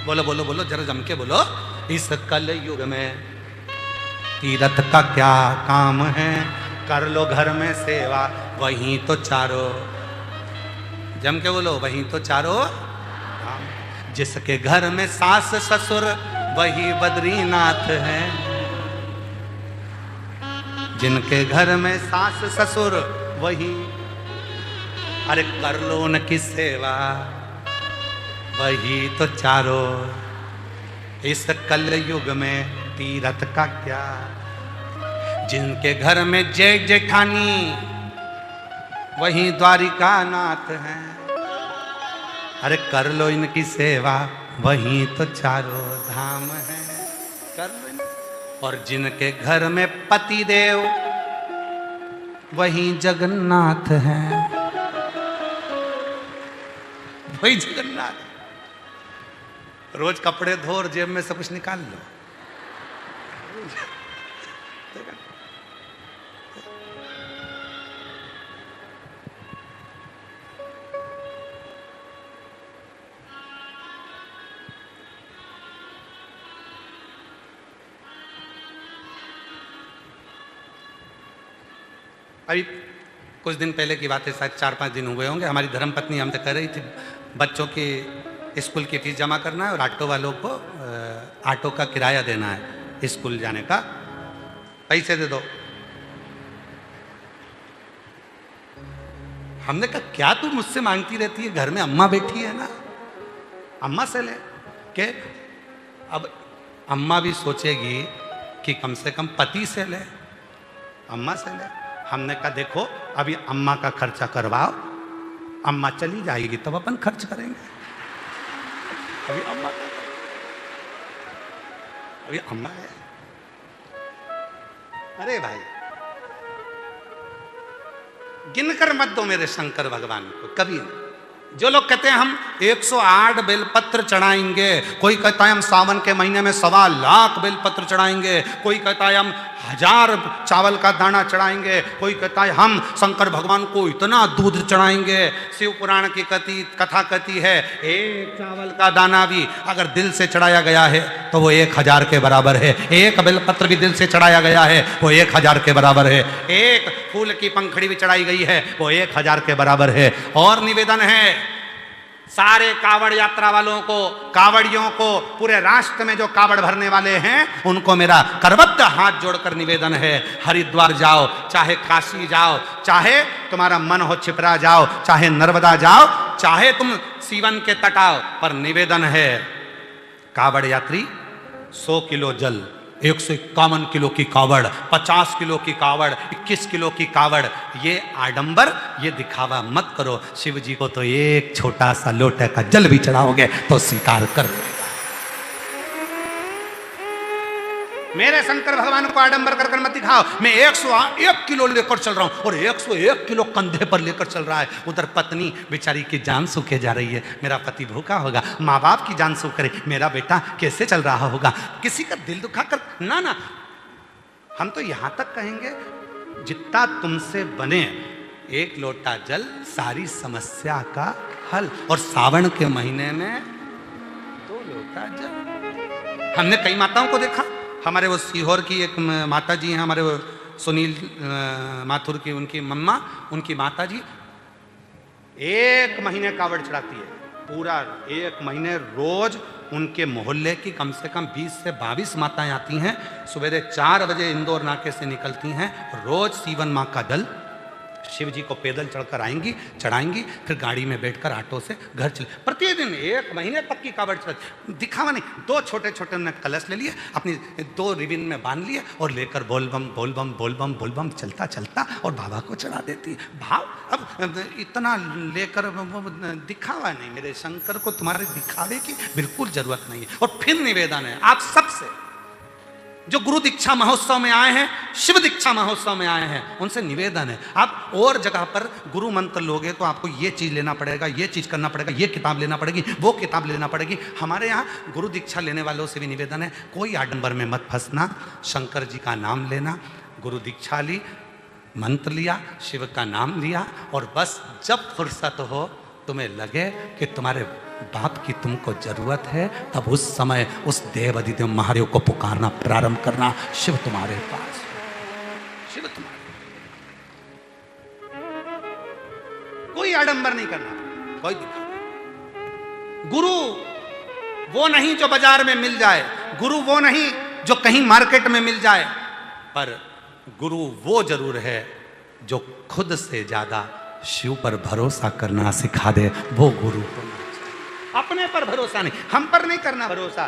बोलो बोलो बोलो, जरा जम के बोलो। इस कल युग में तीरथ का क्या काम है, कर लो घर में सेवा वहीं तो चारो। जम के बोलो, वहीं तो चारो। जिसके घर में सास ससुर वही बद्रीनाथ है, जिनके घर में सास ससुर वही, अरे कर लो उनकी सेवा वही तो चारो। इस कल युग में तीरथ का क्या, जिनके घर में जेठ जेठानी वही द्वारिका नाथ है, अरे कर लो इनकी सेवा वही तो चारों धाम है। कर लो। और जिनके घर में पति देव वही जगन्नाथ हैं, वही जगन्नाथ। रोज कपड़े धो और जेब में से कुछ निकाल लो। अभी कुछ दिन पहले की बात है, शायद 4-5 दिन हुए होंगे, हमारी धर्मपत्नी हमसे कह रही थी बच्चों की स्कूल की फीस जमा करना है और ऑटो वालों को ऑटो का किराया देना है स्कूल जाने का, पैसे दे दो। हमने कहा क्या तू मुझसे मांगती रहती है, घर में अम्मा बैठी है ना, अम्मा से ले के। अब अम्मा भी सोचेगी कि कम से कम पति से ले, अम्मा से ले। हमने कहा देखो अभी अम्मा का खर्चा करवाओ, अम्मा चली जाएगी तब अपन खर्च करेंगे। अभी अम्मा है। अरे भाई गिनकर मत दो मेरे शंकर भगवान को कभी नहीं। जो लोग कहते हैं हम 108 बेलपत्र चढ़ाएंगे, कोई कहता है हम सावन के महीने में 1.25 लाख बेलपत्र चढ़ाएंगे, कोई कहता है हम 1000 चावल का दाना चढ़ाएंगे, कोई कहता है हम शंकर भगवान को इतना दूध चढ़ाएंगे। शिव पुराण की कथा कहती है एक चावल का दाना भी अगर दिल से चढ़ाया गया है तो वो 1000 के बराबर है। एक बेलपत्र भी दिल से चढ़ाया गया है वो 1000 के बराबर है। एक फूल की पंखड़ी भी चढ़ाई गई है वो 1000 के बराबर है। और निवेदन है सारे कावड़ यात्रा वालों को, कावड़ियों को, पूरे राष्ट्र में जो कावड़ भरने वाले हैं उनको मेरा करबद्ध हाथ जोड़कर निवेदन है, हरिद्वार जाओ, चाहे काशी जाओ, चाहे तुम्हारा मन हो छिपरा जाओ, चाहे नर्मदा जाओ, चाहे तुम सीवन के तट आओ, पर निवेदन है कावड़ यात्री 100 किलो जल, 151 किलो की कावड़, 50 किलो की कावड़, 21 किलो की कावड़, ये आडंबर, ये दिखावा मत करो। शिव जी को तो एक छोटा सा लोटे का जल भी चढ़ाओगे तो स्वीकार कर लेगा। मेरे शंकर भगवान को आडंबर कर कर मत दिखाओ। मैं 101 किलो लेकर चल रहा हूं और 101 किलो कंधे पर लेकर चल रहा है। उधर पत्नी बेचारी की जान सूखे जा रही है, मेरा पति भूखा होगा, माँ बाप की जान सूख रही, मेरा बेटा कैसे चल रहा होगा, किसी का दिल दुखा कर ना ना। हम तो यहां तक कहेंगे जितना तुमसे बने 1 लोटा जल सारी समस्या का हल। और सावन के महीने में 2 लोटा जल। हमने कई माताओं को देखा, हमारे वो सीहोर की एक माता जी हैं, हमारे वो सुनील माथुर की उनकी मम्मा, उनकी माता जी 1 महीने कावड़ चढ़ाती है, पूरा 1 महीने रोज उनके मोहल्ले की कम से कम 20 से 22 माताएं आती हैं, सवेरे 4 बजे इंदौर नाके से निकलती हैं, रोज सीवन माँ का जल शिव जी को पैदल चढ़कर आएंगी, चढ़ाएंगी, फिर गाड़ी में बैठकर ऑटो से घर चले। प्रतिदिन 1 महीने तक की कावड़ चढ़, दिखावा नहीं। 2 छोटे छोटे उन्होंने कलश ले लिए, अपनी 2 रिबिन में बांध लिए और लेकर बोल बम बोल बम बोल बम बोल बम चलता चलता और बाबा को चढ़ा देती। भाव अब इतना लेकर दिखावा नहीं। मेरे शंकर को तुम्हारे दिखावे की बिल्कुल जरूरत नहीं है। और फिर निवेदन है आप सबसे जो गुरु दीक्षा महोत्सव में आए हैं, शिव दीक्षा महोत्सव में आए हैं, उनसे निवेदन है आप और जगह पर गुरु मंत्र लोगे तो आपको ये चीज लेना पड़ेगा, ये चीज करना पड़ेगा, ये किताब लेना पड़ेगी, वो किताब लेना पड़ेगी। हमारे यहाँ गुरु दीक्षा लेने वालों से भी निवेदन है कोई आडंबर में मत फंसना, शंकर जी का नाम लेना, गुरु दीक्षा ली, मंत्र लिया, शिव का नाम लिया, और बस जब फुर्सत हो तुम्हें लगे कि तुम्हारे बाप की तुमको जरूरत है, तब उस समय उस देव अधिदेव महादेव को पुकारना प्रारंभ करना। शिव तुम्हारे पास, शिव तुम्हारे, कोई आडंबर नहीं करना, कोई दिखा। गुरु वो नहीं जो बाजार में मिल जाए, गुरु वो नहीं जो कहीं मार्केट में मिल जाए, पर गुरु वो जरूर है जो खुद से ज्यादा शिव पर भरोसा करना सिखा दे, वो गुरु को। अपने पर भरोसा नहीं, हम पर नहीं करना भरोसा,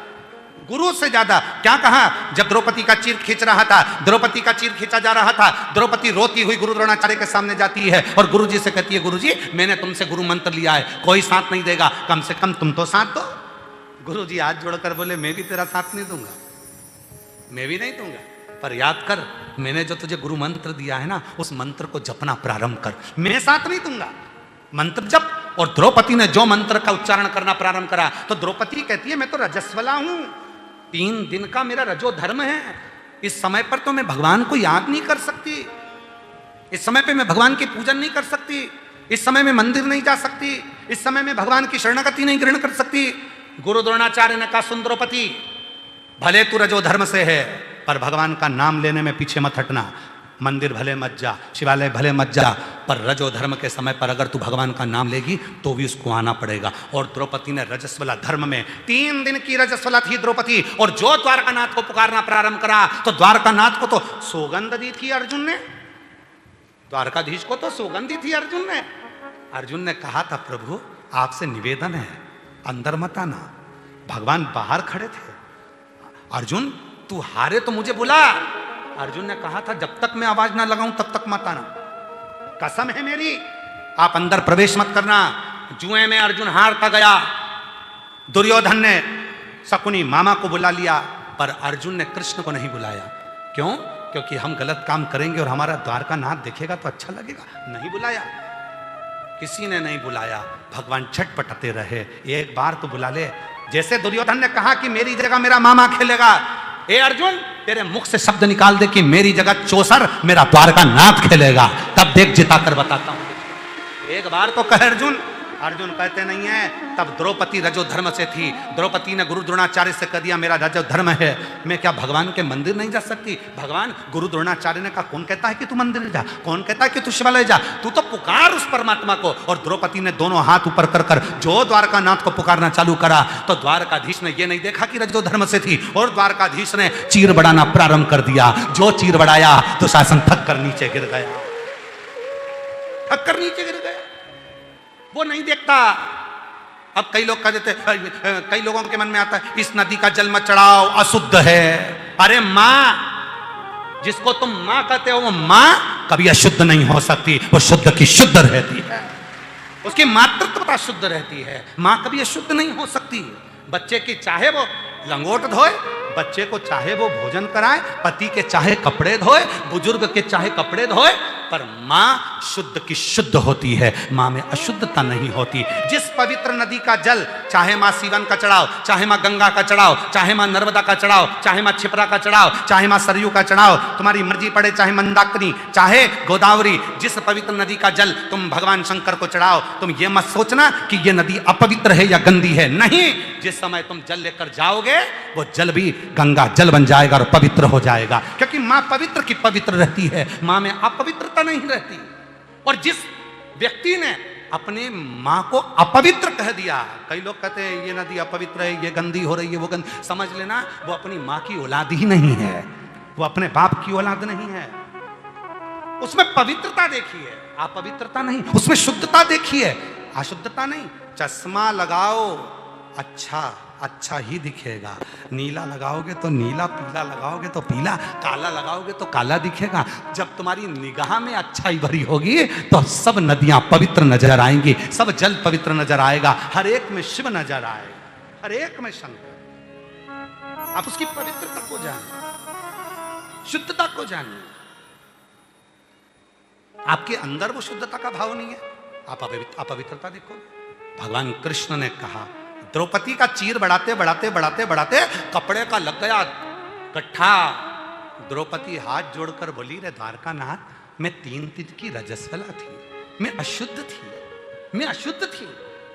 गुरु से ज्यादा। क्या कहा जब द्रौपदी का चीर खींच रहा था, द्रौपदी का चीर खींचा जा रहा था, द्रौपदी रोती हुई गुरु द्रोणाचार्य के सामने जाती है और गुरु जी से कहती है गुरु जी मैंने तुमसे गुरु मंत्र लिया है, कोई साथ नहीं देगा, कम से कम तुम तो साथ दो। गुरु जी हाथ जोड़कर बोले मैं भी तेरा साथ नहीं दूंगा, मैं भी नहीं दूंगा, पर याद कर मैंने जो तुझे गुरु मंत्र दिया है ना, उस मंत्र को जपना प्रारंभ कर, मैं साथ नहीं दूंगा, मंत्र जप। और द्रौपदी ने जो मंत्र का उच्चारण करना प्रारंभ करा तो द्रौपदी कहती है मैं तो रजस्वला हूं, 3 दिन का मेरा रजो धर्म है, इस समय पर तो मैं भगवान को याद नहीं कर सकती, इस समय पे मैं भगवान की पूजन नहीं कर सकती, इस समय में मंदिर नहीं जा सकती, इस समय में भगवान की शरणागति नहीं ग्रहण कर सकती। गुरु द्रोणाचार्य ने कहा सुन द्रौपदी, भले तू रजो धर्म से है पर भगवान का नाम लेने में पीछे मत हटना, मंदिर भले मत जा, शिवालय भले मत जा, पर रजो धर्म के समय पर अगर तू भगवान का नाम लेगी तो भी उसको आना पड़ेगा। और द्रौपदी ने रजस्वला धर्म में 3 दिन की रजस्वला थी द्रौपदी, और जो द्वारकानाथ को पुकारना प्रारंभ करा तो द्वारकानाथ को तो सौगंध दी थी अर्जुन ने, द्वारकाधीश को तो सौगंध दी थी अर्जुन ने। अर्जुन ने कहा था प्रभु आपसे निवेदन है अंदर मत आना, भगवान बाहर खड़े थे। अर्जुन तू हारे तो मुझे बुला। अर्जुन ने कहा था जब तक मैं आवाज ना लगाऊं तब तक मत आना, कसम है मेरी, आप अंदर प्रवेश मत करना। जुए में अर्जुन हारता गया, दुर्योधन ने शकुनी मामा को बुला लिया, पर अर्जुन ने कृष्ण को नहीं बुलाया। क्यों? क्योंकि हम गलत काम करेंगे और हमारा द्वारकानाथ देखेगा तो अच्छा लगेगा, नहीं बुलाया, किसी ने नहीं बुलाया। भगवान छटपटाते रहे, एक बार तो बुला ले। जैसे दुर्योधन ने कहा कि मेरी जगह मेरा मामा खेलेगा, ए अर्जुन तेरे मुख से शब्द निकाल दे कि मेरी जगह चौसर मेरा द्वारकानाथ खेलेगा, तब देख जिता कर बताता हूं। एक बार तो कहे अर्जुन, अर्जुन कहते नहीं है, तब द्रौपदी रजो धर्म से थी। द्रौपदी ने गुरु द्रोणाचार्य से कह दिया मेरा रजो धर्म है, मैं क्या भगवान के मंदिर नहीं जा सकती? भगवान गुरु द्रोणाचार्य ने कहा कौन कहता है कि तू मंदिर जा, कौन कहता है कि तू शिवालय जा, तू तो पुकार उस परमात्मा को। और द्रौपदी ने दोनों हाथ ऊपर कर कर जो द्वारकानाथ को पुकारना चालू करा, तो द्वारकाधीश ने यह नहीं देखा कि रजो धर्म से थी, और द्वारकाधीश ने चीर बढ़ाना प्रारंभ कर दिया। जो चीर बढ़ाया तो शासन थक कर नीचे गिर गया, थक कर नीचे गिर गया। वो नहीं देखता। अब कई लोग कह देते, कई लोगों के मन में आता है इस नदी का जल मत चढ़ाओ, अशुद्ध है। अरे मां, जिसको तुम मां कहते हो, वो मां कभी अशुद्ध नहीं हो सकती, वो शुद्ध की शुद्ध रहती है, उसकी मातृत्वता शुद्ध रहती है। मां कभी अशुद्ध नहीं हो सकती। बच्चे की चाहे वो लंगोट धोए, बच्चे को चाहे वो भोजन कराए, पति के चाहे कपड़े धोए, बुजुर्ग के चाहे कपड़े धोए, पर मां शुद्ध की शुद्ध होती है, मां में अशुद्धता नहीं होती। जिस पवित्र नदी का जल, चाहे मां सीवन का चढ़ाओ, चाहे मां गंगा का चढ़ाओ, चाहे मां नर्मदा का चढ़ाओ, चाहे मां क्षिप्रा का चढ़ाओ, चाहे मां सरयू का चढ़ाओ, तुम्हारी मर्जी पड़े, चाहे मंदाकिनी, चाहे गोदावरी, जिस पवित्र नदी का जल तुम भगवान शंकर को चढ़ाओ, तुम ये मत सोचना कि ये नदी अपवित्र है या गंदी है। नहीं, जिस समय तुम जल लेकर जाओगे, वो जल भी गंगा जल बन जाएगा और पवित्र हो जाएगा, क्योंकि मां पवित्र की पवित्र रहती है, मां में अपवित्रता नहीं रहती। और जिस व्यक्ति ने अपने मां को अपवित्र कह दिया, कई लोग कहते हैं ये नदी अपवित्र है, ये गंदी हो रही है, वो गंदी, समझ लेना वो अपनी मां की औलाद ही नहीं है, वो अपने बाप की औलाद नहीं है। उसमें पवित्रता देखिए, अपवित्रता नहीं, उसमें शुद्धता देखिए, अशुद्धता नहीं। चश्मा लगाओ, अच्छा ही दिखेगा, नीला लगाओगे तो नीला, पीला लगाओगे तो पीला, काला लगाओगे तो काला दिखेगा। जब तुम्हारी निगाह में अच्छाई भरी होगी तो सब नदियां पवित्र नजर आएंगी, सब जल पवित्र नजर आएगा, हर एक में शिव नजर आएगा, हर एक में शंकर। आप उसकी पवित्रता को जानिए, शुद्धता को जानिए। आपके अंदर वो शुद्धता का भाव नहीं है, आप अपवित्रता देखोगे। भगवान कृष्ण ने कहा, द्रौपदी का चीर बढ़ाते बढ़ाते बढ़ाते बढ़ाते कपड़े का लग गया गट्ठा। द्रौपदी हाथ जोड़कर बोली, रे द्वारकानाथ, मैं 3 दिन की रजस्वला थी, मैं अशुद्ध थी,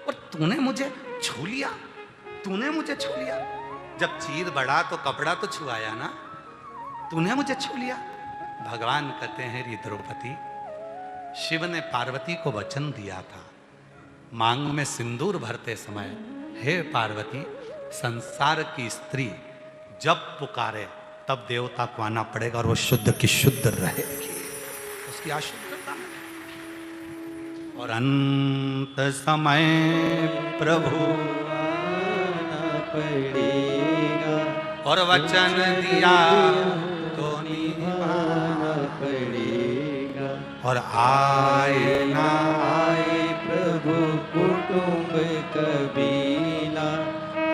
और तूने मुझे छू लिया, तूने मुझे छू लिया। जब चीर बढ़ा तो कपड़ा तो छुआया ना, तूने मुझे छू लिया। भगवान कहते हैं, रे द्रौपदी, शिव ने पार्वती को वचन दिया था, मांग में सिंदूर भरते समय, हे पार्वती, संसार की स्त्री जब पुकारे तब देवता को आना पड़ेगा और वो शुद्ध की शुद्ध रहेगी, उसकी अशुद्धता नहीं। और अंत समय प्रभु आना पड़ेगा, और वचन दिया तो निभाना पड़ेगा, और आए ना आए प्रभु कुटुंब कबीला,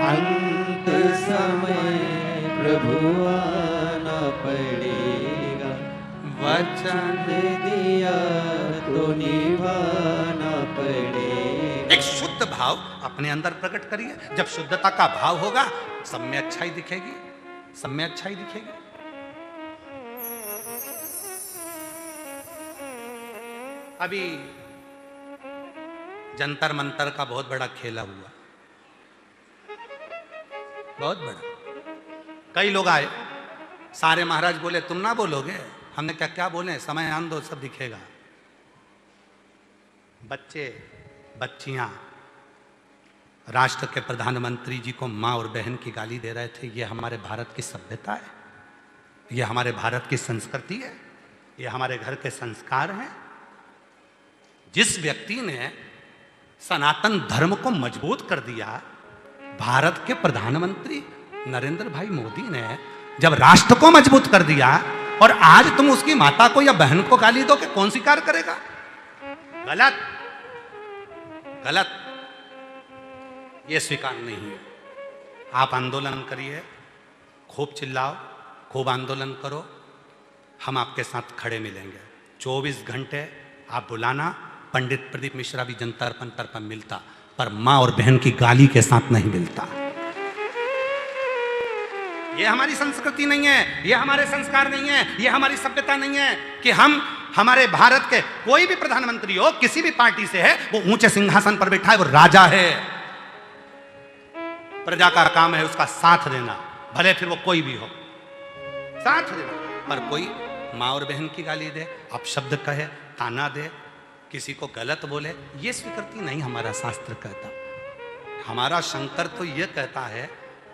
अंत समय प्रभु आना पड़ेगा, वचन दिया तो निभाना पड़ेगा। एक शुद्ध भाव अपने अंदर प्रकट करिए। जब शुद्धता का भाव होगा, सब में अच्छाई दिखेगी, सब में अच्छाई दिखेगी। अभी जंतर मंतर का बहुत बड़ा खेला हुआ, बहुत बड़ा। कई लोग आए, सारे महाराज बोले तुम ना बोलोगे, हमने क्या बोले, समय आन दो, सब दिखेगा। बच्चे बच्चियां राष्ट्र के प्रधानमंत्री जी को मां और बहन की गाली दे रहे थे। ये हमारे भारत की सभ्यता है, ये हमारे भारत की संस्कृति है, ये हमारे घर के संस्कार हैं। जिस व्यक्ति ने सनातन धर्म को मजबूत कर दिया, भारत के प्रधानमंत्री नरेंद्र भाई मोदी ने जब राष्ट्र को मजबूत कर दिया, और आज तुम उसकी माता को या बहन को गाली दो, कि कौन स्वीकार करेगा? गलत, गलत, ये स्वीकार नहीं है। आप आंदोलन करिए, खूब चिल्लाओ, खूब आंदोलन करो, हम आपके साथ खड़े मिलेंगे। 24 घंटे आप बुलाना, पंडित प्रदीप मिश्रा भी जंतर मंतर पर मिलता, पर मां और बहन की गाली के साथ नहीं मिलता। ये हमारी संस्कृति नहीं है, ये हमारे संस्कार नहीं है, ये हमारी सभ्यता नहीं है कि हम हमारे भारत के कोई भी प्रधानमंत्री हो, किसी भी पार्टी से है, वो ऊंचे सिंहासन पर बैठा है, वो राजा है। प्रजा का काम है उसका साथ देना, भले फिर वो कोई भी हो, साथ देना। पर कोई माँ और बहन की गाली दे, अपशब्द कहे, ताना दे, किसी को गलत बोले, ये स्वीकृति नहीं हमारा शास्त्र कहता। हमारा शंकर तो ये कहता है,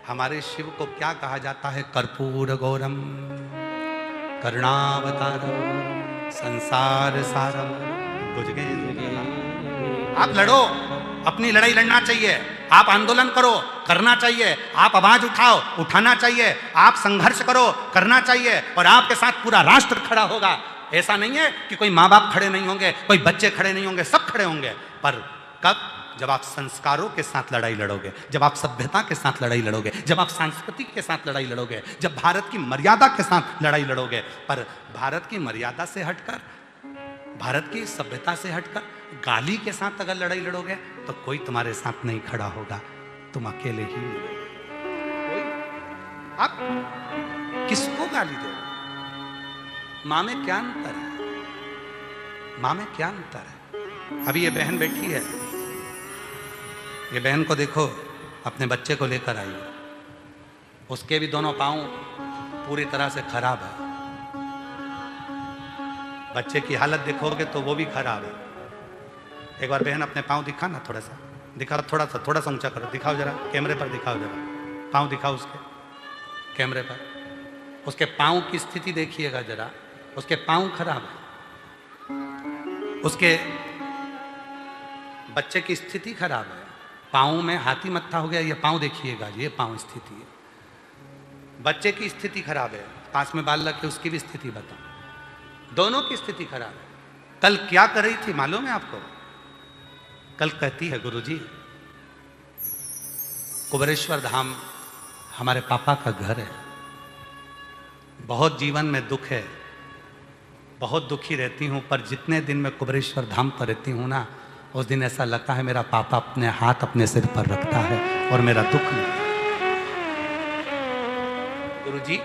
हमारे शिव को क्या कहा जाता है? कर्पूर गौरम करुणावतारम संसार सारम भुजगेन्द्र। आप लड़ो, अपनी लड़ाई लड़ना चाहिए, आप आंदोलन करो, करना चाहिए, आप आवाज उठाओ, उठाना चाहिए, आप संघर्ष करो, करना चाहिए, और आपके साथ पूरा राष्ट्र खड़ा होगा। ऐसा नहीं है कि कोई माँ बाप खड़े नहीं होंगे, कोई बच्चे खड़े नहीं होंगे, सब खड़े होंगे। पर कब? जब आप संस्कारों के साथ लड़ाई लड़ोगे, जब आप सभ्यता के साथ लड़ाई लड़ोगे, जब आप सांस्कृतिक के साथ लड़ाई लड़ोगे, जब भारत की मर्यादा के साथ लड़ाई लड़ोगे। पर भारत की मर्यादा से हटकर, भारत की सभ्यता से हटकर गाली के साथ अगर लड़ाई लड़ोगे तो कोई तुम्हारे साथ नहीं खड़ा होगा, तुम अकेले ही कोई। आप किसको गाली दो? माँ में क्या अंतर है? माँ में क्या अंतर है? अभी ये बहन बैठी है, ये बहन को देखो, अपने बच्चे को लेकर आई है, उसके भी दोनों पांव पूरी तरह से खराब है। बच्चे की हालत देखोगे तो वो भी खराब है। एक बार बहन अपने पांव दिखा ना, थोड़ा सा दिखाओ, थोड़ा सा ऊंचा करो, दिखाओ जरा, कैमरे पर दिखाओ जरा, पांव दिखाओ उसके कैमरे पर। उसके पांव की स्थिति देखिएगा जरा, उसके पांव खराब है, उसके बच्चे की स्थिति खराब है, पांव में हाथी मत्था हो गया। ये पांव देखिएगा, ये पांव स्थिति है, बच्चे की स्थिति खराब है, पास में बाल रखे उसकी भी स्थिति बताओ, दोनों की स्थिति खराब है। कल क्या कर रही थी मालूम है आपको? कल कहती है, गुरुजी कुबेरेश्वर धाम हमारे पापा का घर है, बहुत जीवन में दुख है, बहुत दुखी रहती हूँ, पर जितने दिन मैं कुबेरेश्वर धाम पर रहती हूँ ना, उस दिन ऐसा लगता है मेरा पापा अपने हाथ अपने सिर पर रखता है और मेरा दुख नहीं। गुरुजी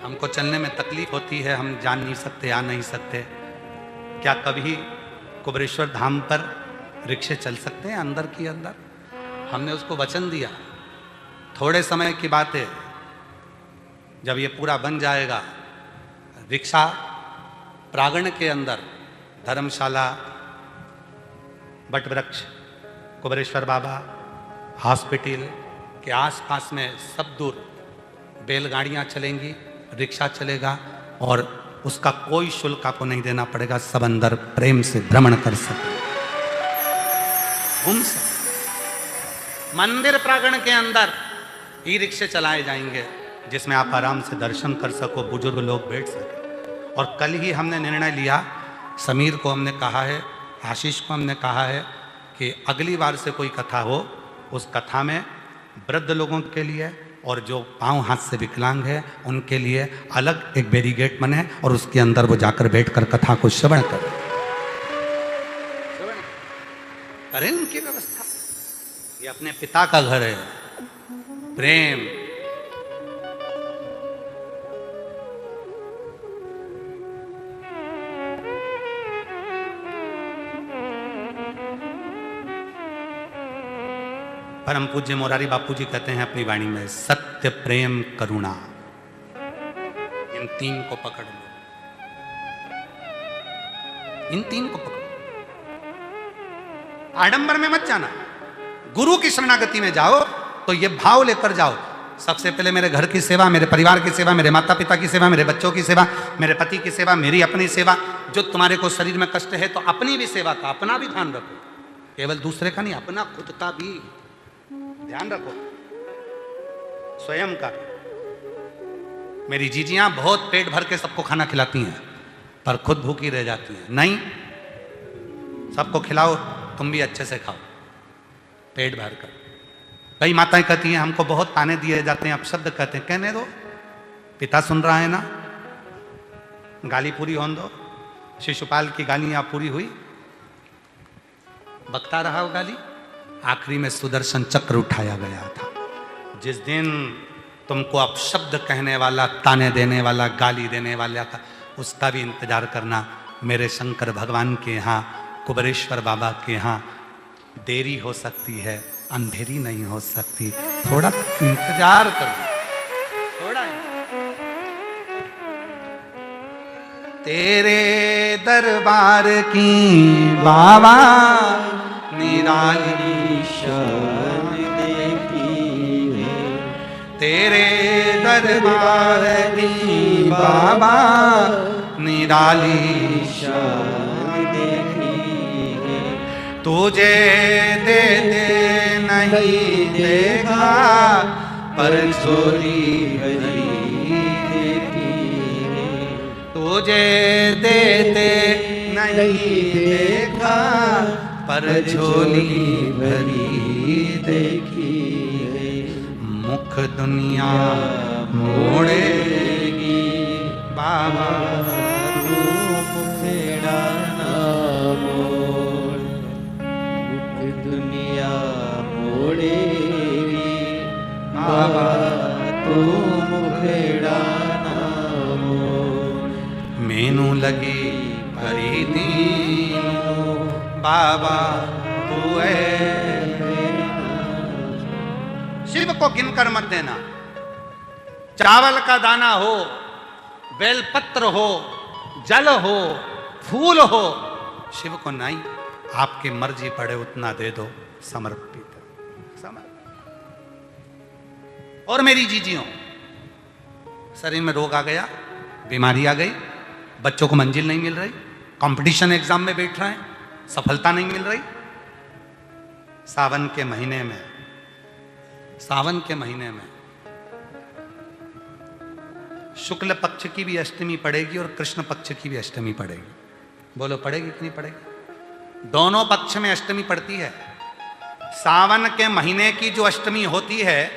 हमको चलने में तकलीफ होती है, हम जान नहीं सकते, आ नहीं सकते, क्या कभी कुबेरेश्वर धाम पर रिक्शे चल सकते हैं अंदर की अंदर? हमने उसको वचन दिया, थोड़े समय की बात है, जब ये पूरा बन जाएगा, रिक्शा प्रांगण के अंदर धर्मशाला, बटवृक्ष, कुबेरेश्वर बाबा हॉस्पिटल के आसपास में सब दूर बैलगाड़ियाँ चलेंगी, रिक्शा चलेगा, और उसका कोई शुल्क आपको नहीं देना पड़ेगा, सब अंदर प्रेम से भ्रमण कर सकते, घूम सकते। मंदिर प्रांगण के अंदर ई रिक्शे चलाए जाएंगे, जिसमें आप आराम से दर्शन कर सको, बुजुर्ग लोग बैठ सके। और कल ही हमने निर्णय लिया, समीर को हमने कहा है, आशीष को हमने कहा है कि अगली बार से कोई कथा हो, उस कथा में वृद्ध लोगों के लिए और जो पांव हाथ से विकलांग है उनके लिए अलग एक बैरिकेड बने, और उसके अंदर वो जाकर बैठकर कथा को श्रवण करें, करें उनकी व्यवस्था। ये अपने पिता का घर है, प्रेम। परम पूज्य मोरारी बापू जी कहते हैं अपनी वाणी में, सत्य प्रेम करुणा, इन तीन को पकड़ लो, इन तीन को पकड़ो। आडंबर में मत जाना, गुरु की शरणागति में जाओ तो ये भाव लेकर जाओ, सबसे पहले मेरे घर की सेवा, मेरे परिवार की सेवा, मेरे माता पिता की सेवा, मेरे बच्चों की सेवा, मेरे पति की सेवा, मेरी अपनी सेवा। जो तुम्हारे को शरीर में कष्ट है तो अपनी भी सेवा का, अपना भी ध्यान रखो, केवल दूसरे का नहीं, अपना खुद का भी ध्यान रखो, स्वयं का। मेरी जीजियां बहुत पेट भर के सबको खाना खिलाती हैं, पर खुद भूखी रह जाती हैं। नहीं, सबको खिलाओ, तुम भी अच्छे से खाओ, पेट भर कर। कई माताएं कहती हैं हमको बहुत ताने दिए जाते हैं, अपशब्द कहते हैं, कहने दो, पिता सुन रहा है ना, गाली पूरी होने दो। शिशुपाल की गाली यहाँ पूरी हुई, बकता रहा वो गाली, आखिरी में सुदर्शन चक्र उठाया गया था। जिस दिन तुमको अपशब्द कहने वाला, ताने देने वाला, गाली देने वाला का उसका भी इंतजार करना। मेरे शंकर भगवान के यहाँ, कुबेरेश्वर बाबा के यहाँ देरी हो सकती है, अंधेरी नहीं हो सकती। थोड़ा इंतजार करो, थोड़ा। तेरे दरबार की बाबा निराली शान देखी है, तेरे दरबार की बाबा निराली शान देखी है। तुझे दे नहीं देखा पर झोली भरी देखी है, तुझे देते नहीं देखा पर झोली भरी देखी है। मुख दुनिया मोड़ेगी बाबा तू मुखेड़ा ना मोड़, मुख दुनिया मोड़ेगी बाबा तू मुखेड़ा ना मोड़। मेनू लगी भरी दीनो बाबा तू है। शिव को गिनकर मत देना। चावल का दाना हो, बेलपत्र हो, जल हो, फूल हो, शिव को नहीं, आपकी मर्जी पड़े उतना दे दो, समर्पित और मेरी जीजियों, शरीर में रोग आ गया, बीमारी आ गई, बच्चों को मंजिल नहीं मिल रही, कंपटीशन एग्जाम में बैठ रहे हैं, सफलता नहीं मिल रही, सावन के महीने में, सावन के महीने में शुक्ल पक्ष की भी अष्टमी पड़ेगी और कृष्ण पक्ष की भी अष्टमी पड़ेगी। बोलो पड़ेगी कि नहीं पड़ेगी? दोनों पक्ष में अष्टमी पड़ती है। सावन के महीने की जो अष्टमी होती है,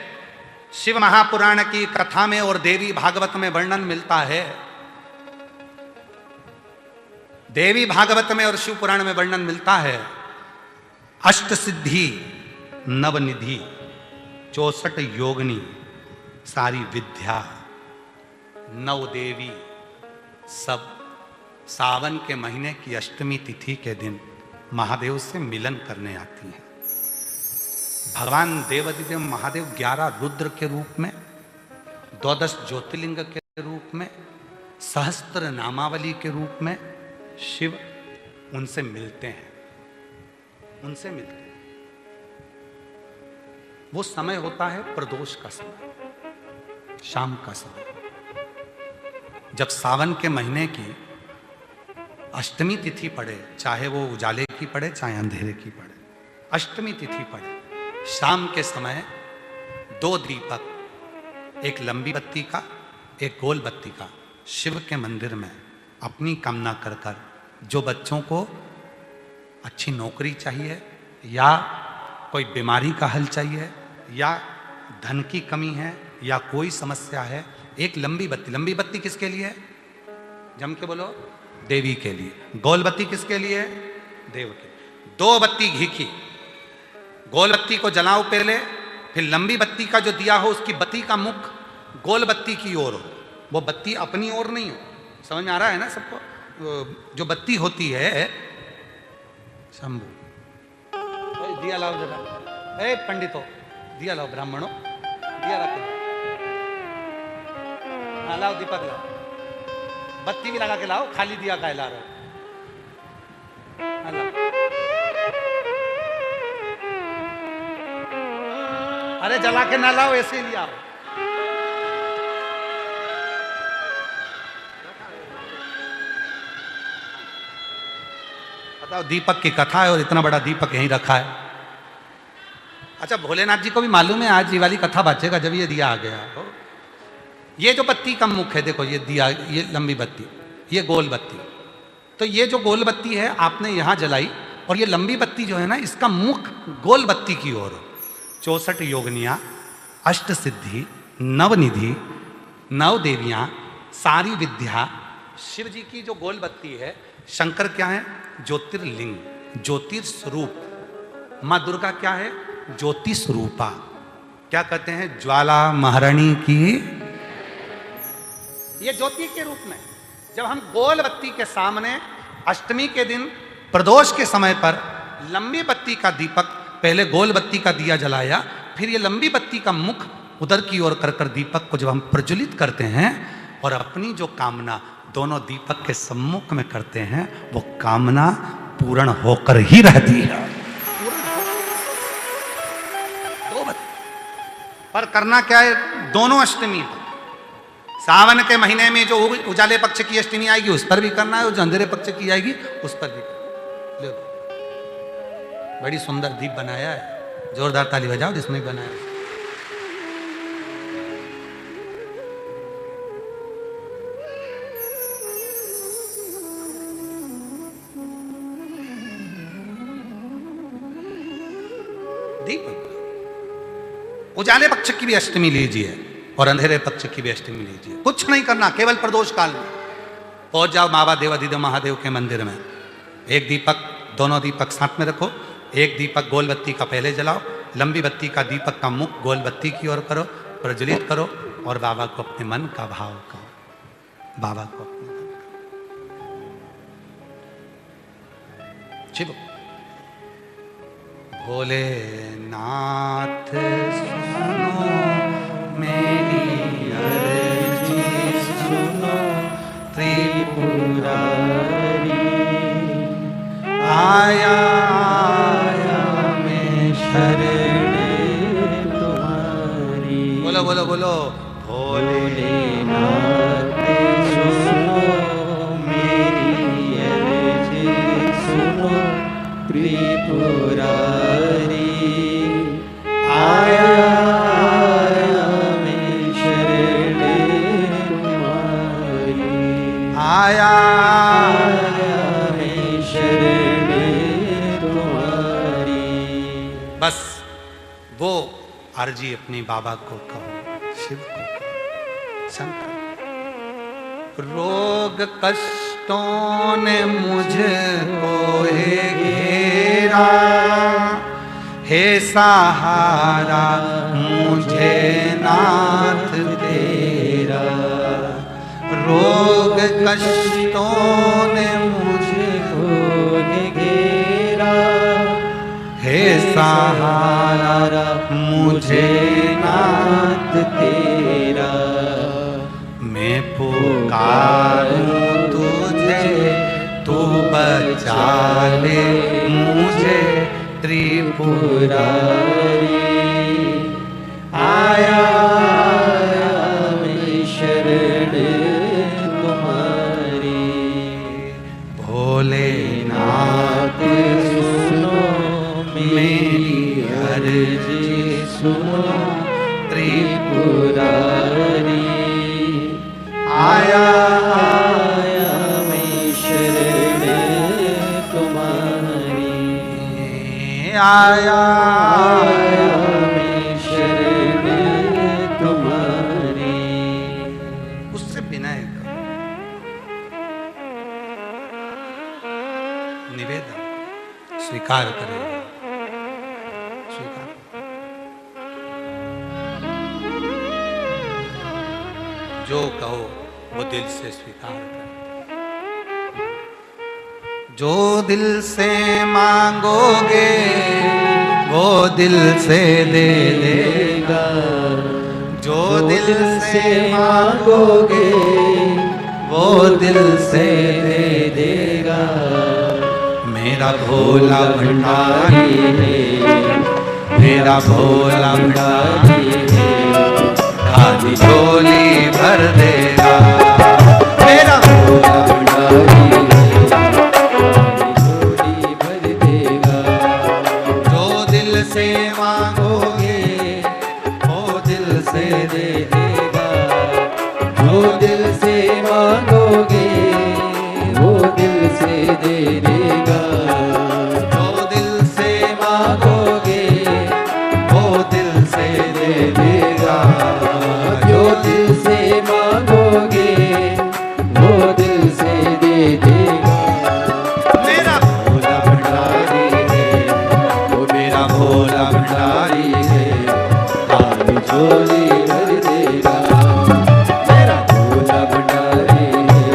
शिव महापुराण की कथा में और देवी भागवत में वर्णन मिलता है। देवी भागवत में और शिव पुराण में वर्णन मिलता है, अष्ट सिद्धि नवनिधि 64 योगनी सारी विद्या नव देवी सब सावन के महीने की अष्टमी तिथि के दिन महादेव से मिलन करने आती हैं। भगवान देवादिदेव महादेव 11 रुद्र के रूप में, 12 ज्योतिर्लिंग के रूप में, सहस्त्र नामावली के रूप में शिव उनसे मिलते हैं, उनसे मिलते हैं। वो समय होता है प्रदोष का समय, शाम का समय, जब सावन के महीने की अष्टमी तिथि पड़े, चाहे वो उजाले की पड़े चाहे अंधेरे की पड़े, अष्टमी तिथि पड़े, शाम के समय 2 दीपक, एक लंबी बत्ती का एक गोल बत्ती का, शिव के मंदिर में अपनी कामना कर कर, जो बच्चों को अच्छी नौकरी चाहिए या कोई बीमारी का हल चाहिए या धन की कमी है या कोई समस्या है, एक लंबी बत्ती, लंबी बत्ती किसके लिए है? जम के बोलो, देवी के लिए। गोल बत्ती किसके लिए है? देव के। 2 बत्ती घी की, गोल बत्ती को जलाओ पहले, फिर लंबी बत्ती का जो दिया हो उसकी बत्ती का मुख गोल बत्ती की ओर हो, वो बत्ती अपनी ओर नहीं हो। समझ में आ रहा है ना सबको? जो बत्ती होती है, शंभू दिया लाओ जरा, ए पंडितो दिया लाओ, ब्राह्मणों दिया रखो, हाँ लाओ दीपक लाओ, बत्ती भी लगा के लाओ, खाली दिया का ला रहे हो, हाँ लाओ। अरे जला के ना लाओ, ऐसे ही लिया। बताओ, दीपक की कथा है और इतना बड़ा दीपक यहीं रखा है। अच्छा, भोलेनाथ जी को भी मालूम है आज ये वाली कथा बचेगा जब ये दिया आ गया। ये जो बत्ती का मुख है, देखो ये दिया, ये लंबी बत्ती, ये गोल बत्ती, तो ये जो गोल बत्ती है आपने यहां जलाई और ये लंबी बत्ती जो है ना, इसका मुख गोल बत्ती की ओर। 64 योगनियां, अष्ट सिद्धि, नवनिधि, 9 देवियां, सारी विद्या। शिव जी की जो गोल बत्ती है, शंकर क्या है? ज्योतिर्लिंग, ज्योतिर्स्वरूप। माँ दुर्गा क्या है? ज्योति स्वरूपा। क्या कहते हैं? ज्वाला महारानी की, ये ज्योति के रूप में। जब हम गोल बत्ती के सामने अष्टमी के दिन प्रदोष के समय पर लंबी बत्ती का दीपक, पहले गोल बत्ती का दिया जलाया, फिर ये लंबी बत्ती का मुख उधर की ओर कर दीपक को जब हम प्रज्वलित करते हैं और अपनी जो कामना दोनों दीपक के सम्मुख में करते हैं, वो कामना पूर्ण होकर ही रहती है। दो बत्ती पर करना क्या है, दोनों अष्टमी पर। सावन के महीने में जो उजाले पक्ष की अष्टमी आएगी उस पर भी करना है, और जो अंधेरे पक्ष की आएगी उस पर भी करना है। बड़ी सुंदर दीप बनाया है, जोरदार ताली बजाओ जिसने बनाया। दीप उजाले पक्ष की भी अष्टमी लीजिए और अंधेरे पक्ष की भी अष्टमी लीजिए, कुछ नहीं करना, केवल प्रदोष काल में पहुंच जाओ मावा देवाधिदेव महादेव के मंदिर में। एक दीपक, दोनों दीपक साथ में रखो, एक दीपक गोल बत्ती का पहले जलाओ, लंबी बत्ती का दीपक का मुख गोल बत्ती की ओर करो, प्रज्वलित करो और बाबा को अपने मन का भाव कहो, बाबा को अपने मन का शिव भोलेनाथ सुनो मेरी अर्जी सुनो त्रिपुरारी, आया आया मैं शरण तुम्हारी। बोलो बोलो बोलो, भोलेनाथ सुनो मेरी अर्जी सुनो त्रिपुरारी, आया आया मैं शरण तुम्हारी, आया आया मैं शरण तुम्हारी। बस वो अर्जी अपनी बाबा को कहो, शिव को कहो, शंकर। रोग कष्टों ने मुझको घेरा, हे सहारा मुझे नाथ तेरा। रोग कष्टों ने मुझको घेरा, हे सहारा मुझे नाथ तेरा। मैं पुकारूं तुझे, तू बचा ले मुझे त्रिपुरारी, आया आया मैं शरण तुम्हारी। भोलेनाथ सुनो मेरी अर्जी सुनो त्रिपुरारी, आया आया मैं शरण तुम्हारी, आया आया मैं शरण तुम्हारी। उससे विनय करो, निवेदन स्वीकार करेगा, स्वीकार। जो कहो वो दिल से स्वीकार कर, जो दिल से मांगोगे वो दिल से दे देगा, जो दिल से मांगोगे वो दिल से दे देगा। मेरा भोला भंडारी है, मेरा भोला भंडारी है, खाली झोली भर देगा। मेरा भोला भंडारी झोली भर देगा, जो दिल से मांगोगे वो दिल से दे देगा। जो दिल से मांगोगे वो दिल से दे देगा। जो दिल से मांगोगे वो दिल से दे देगा। जो दिल से मांगोगे वो दिल से दे देगा। मेरा भोला भंडारी है, वो मेरा भोला भंडारी है, खाली झोली भर देगा। मेरा भोला भंडारी है,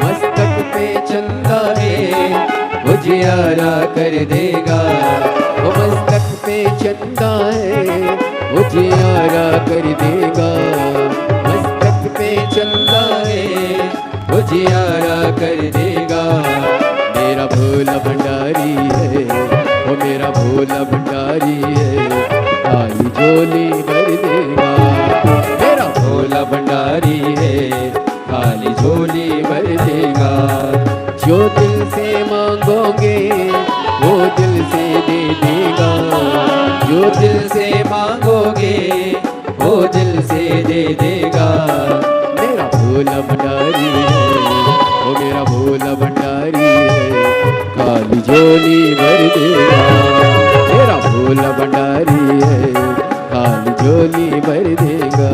मस्तक पे चंदा है उजियारा कर देगा। वो मस्तक पे चंदा है उजियारा कर देगा। मस्तक पे चंदा है उजियारा कर देगा। मेरा भोला भंडारी है, वो मेरा भोला भंडारी है, खाली झोली भर देगा। मेरा भोला भंडारी है, खाली झोली भर देगा। जो दिल से मांगोगे वो दिल से दे देगा। जो दिल से मांगोगे वो दिल से दे देगा। मेरा भोला भंडारी है, वो मेरा भोला भंडारी है, खाली झोली भर देगा। मेरा भोला भंडारी है, खाली झोली भर देगा।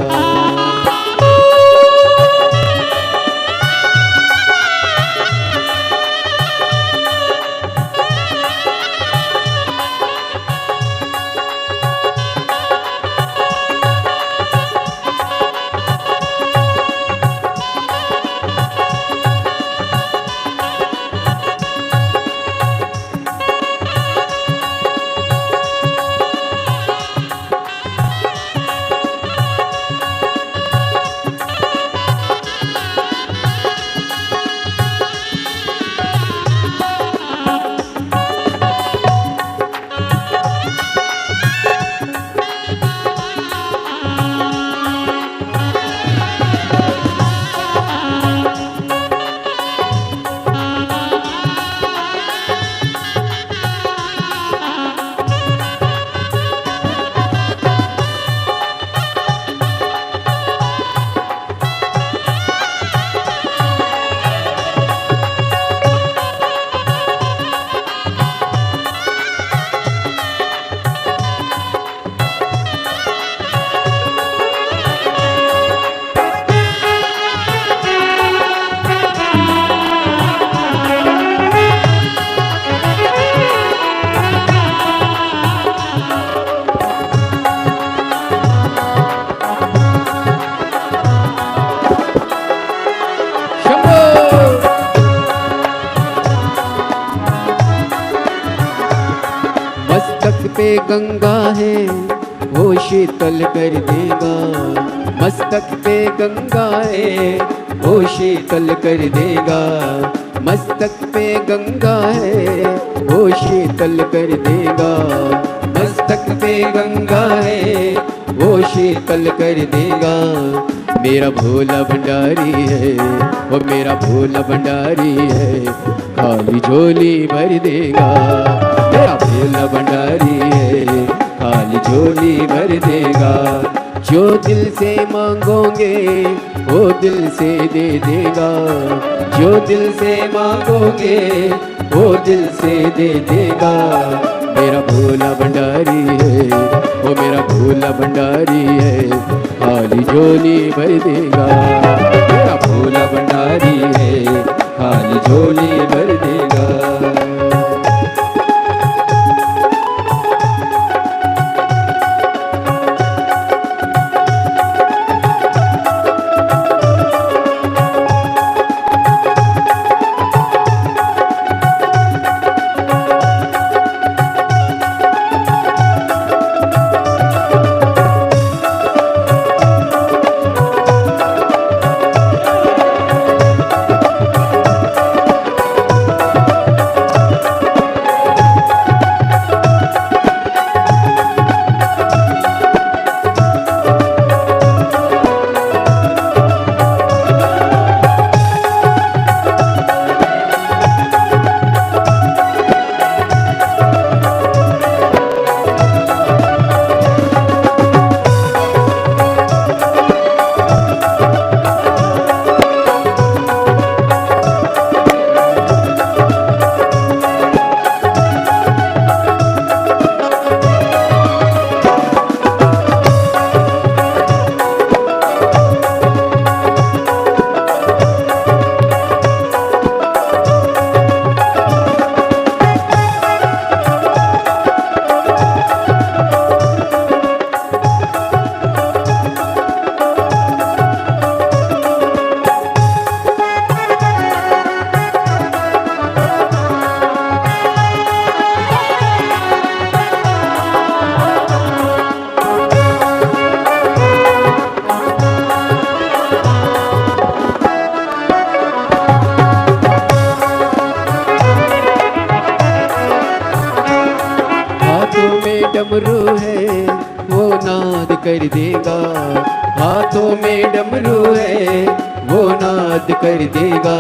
मस्तक पे गंगा है वो शीतल कर देगा। मस्तक पे गंगा है वो शीतल कर देगा। मस्तक पे गंगा है वो शीतल कर देगा। मस्तक पे गंगा है वो शीतल कर देगा। मेरा भोला भंडारी है, वो मेरा भोला भंडारी है, खाली झोली भर देगा। मेरा भोला भंडारी है, खाली झोली भर देगा। जो दिल से मांगोगे वो दिल से दे देगा। जो दिल से मांगोगे वो दिल से दे देगा। मेरा भोला भंडारी है, वो मेरा भोला भंडारी है, खाली झोली भर देगा। मेरा भोला भंडारी है, खाली झोली भर देगा। कर देगा। हाथों में डमरू है वो नाद कर देगा।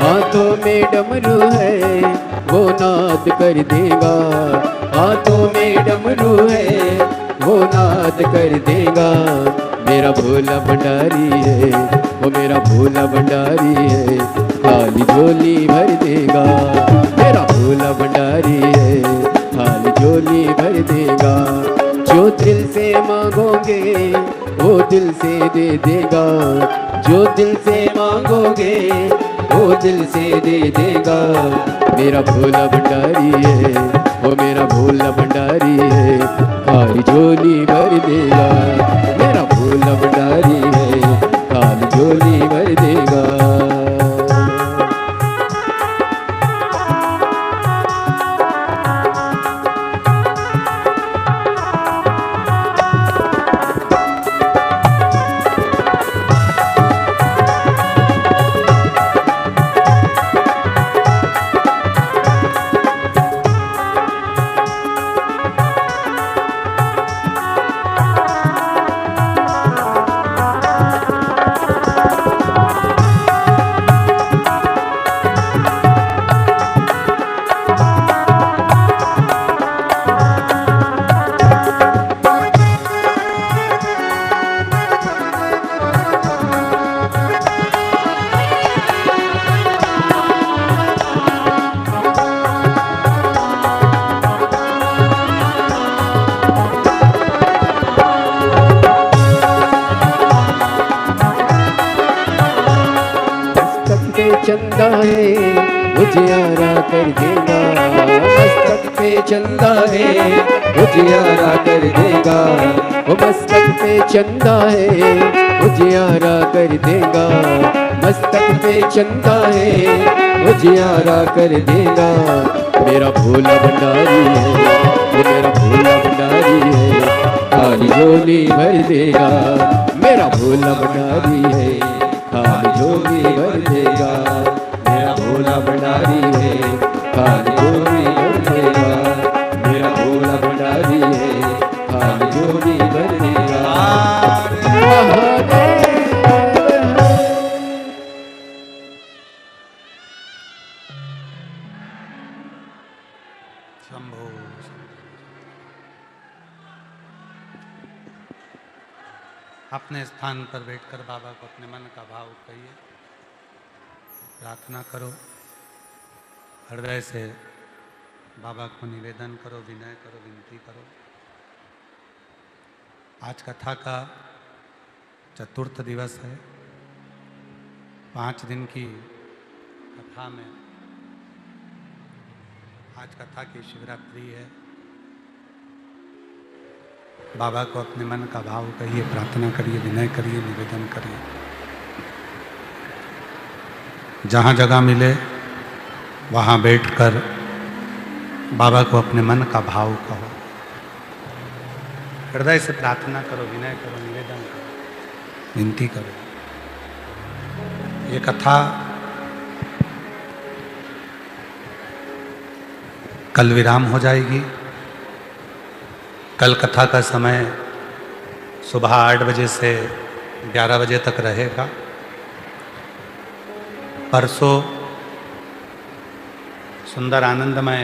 हाथों में डमरू है वो नाद कर देगा। हाथों में डमरू है वो नाद कर देगा। मेरा भोला भंडारी है वो मेरा भोला भंडारी है, खाली झोली भर देगा। मेरा भोला भंडारी है खाली झोली भर देगा। जो दिल से मांगोगे वो दिल से दे देगा। जो दिल से मांगोगे वो दिल से दे देगा। मेरा भोला भंडारी है वो मेरा भोला भंडारी है, खाली झोली भर देगा। मेरा भोला भंडारी है खाली झोली भर देगा। चंदा है उजियारा कर देगा। मस्तक पे चंदा है उजियारा कर देगा। वो मस्तक पे चंदा है उजियारा कर देगा। मस्तक पे चंदा है उजियारा कर देगा। मेरा भोला भंडारी है वो मेरा भोला भंडारी है, खाली झोली भर देगा। मेरा भोला भंडारी है खाली झोली भर देगा। मेरा भोला भंडारी है खाली झोली भर देगा। मेरा भोला भंडारी है खाली झोली भर देगा। शंभो। अपने स्थान पर बैठकर बाबा को अपने मन का भाव कहिए, प्रार्थना करो, हृदय से बाबा को निवेदन करो, विनय करो, विनती करो। आज कथा का चतुर्थ दिवस है। 5 दिन की कथा में आज कथा की शिवरात्रि है। बाबा को अपने मन का भाव कहिए, प्रार्थना करिए, विनय करिए, निवेदन करिए। जहाँ जगह मिले वहाँ बैठकर बाबा को अपने मन का भाव कहो, हृदय से प्रार्थना करो, विनय करो, निवेदन करो, विनती करो। ये कथा कल विराम हो जाएगी। कल कथा का समय सुबह 8 बजे से 11 बजे तक रहेगा। परसों सुंदर आनंदमय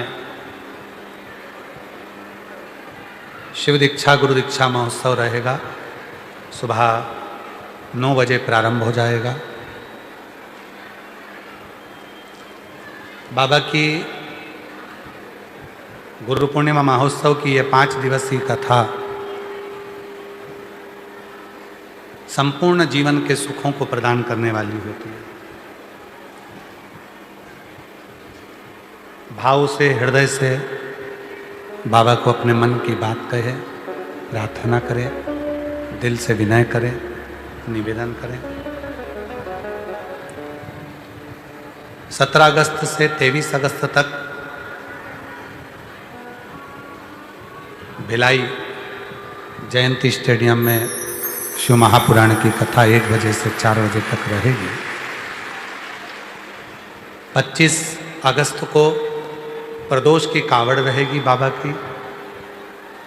शिव दीक्षा गुरु दीक्षा महोत्सव रहेगा। सुबह 9 बजे प्रारंभ हो जाएगा। बाबा की गुरु पूर्णिमा महोत्सव की ये 5 दिवसीय कथा संपूर्ण जीवन के सुखों को प्रदान करने वाली होती है। भाव से, हृदय से बाबा को अपने मन की बात कहे, प्रार्थना करें, दिल से विनय करें, निवेदन करें। 17 अगस्त से 23 अगस्त तक भिलाई जयंती स्टेडियम में शिव महापुराण की कथा 1 बजे से 4 बजे तक रहेगी। 25 अगस्त को प्रदोष की कावड़ रहेगी बाबा की।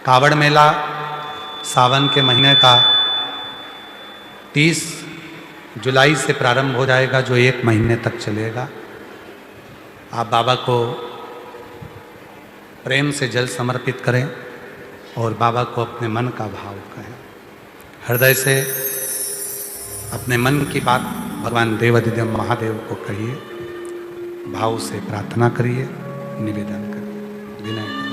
कावड़ मेला सावन के महीने का 30 जुलाई से प्रारंभ हो जाएगा, जो 1 महीने तक चलेगा। आप बाबा को प्रेम से जल समर्पित करें और बाबा को अपने मन का भाव कहें। हृदय से अपने मन की बात भगवान देवाधिदेव महादेव को कहिए, भाव से प्रार्थना करिए, निवेदन करिए, विनय करिए।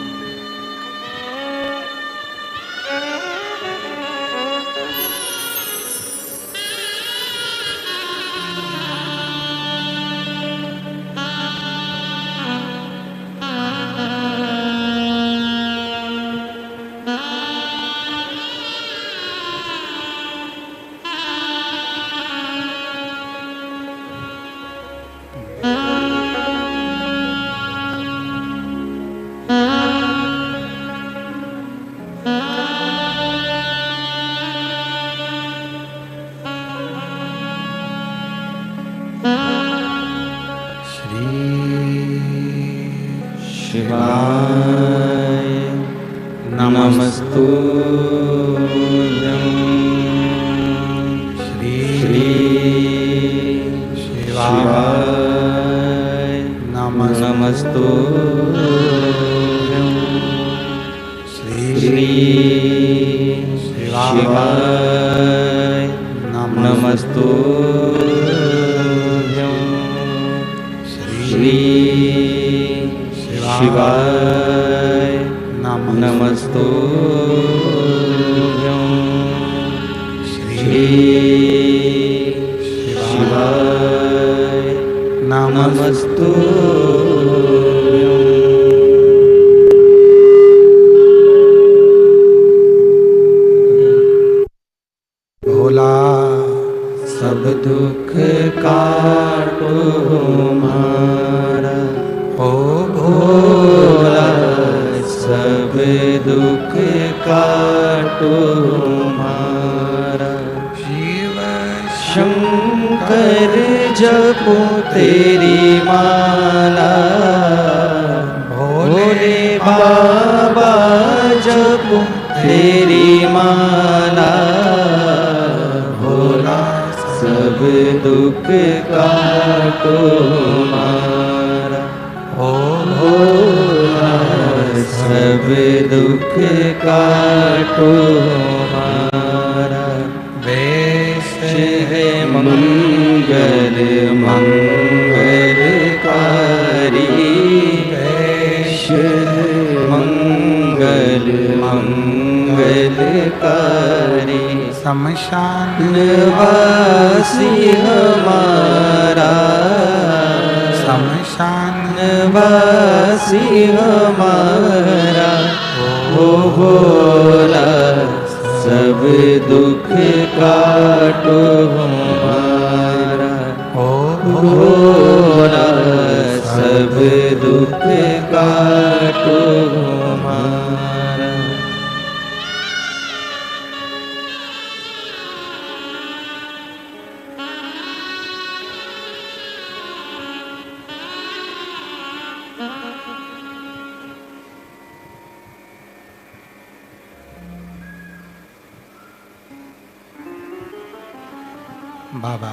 बाबा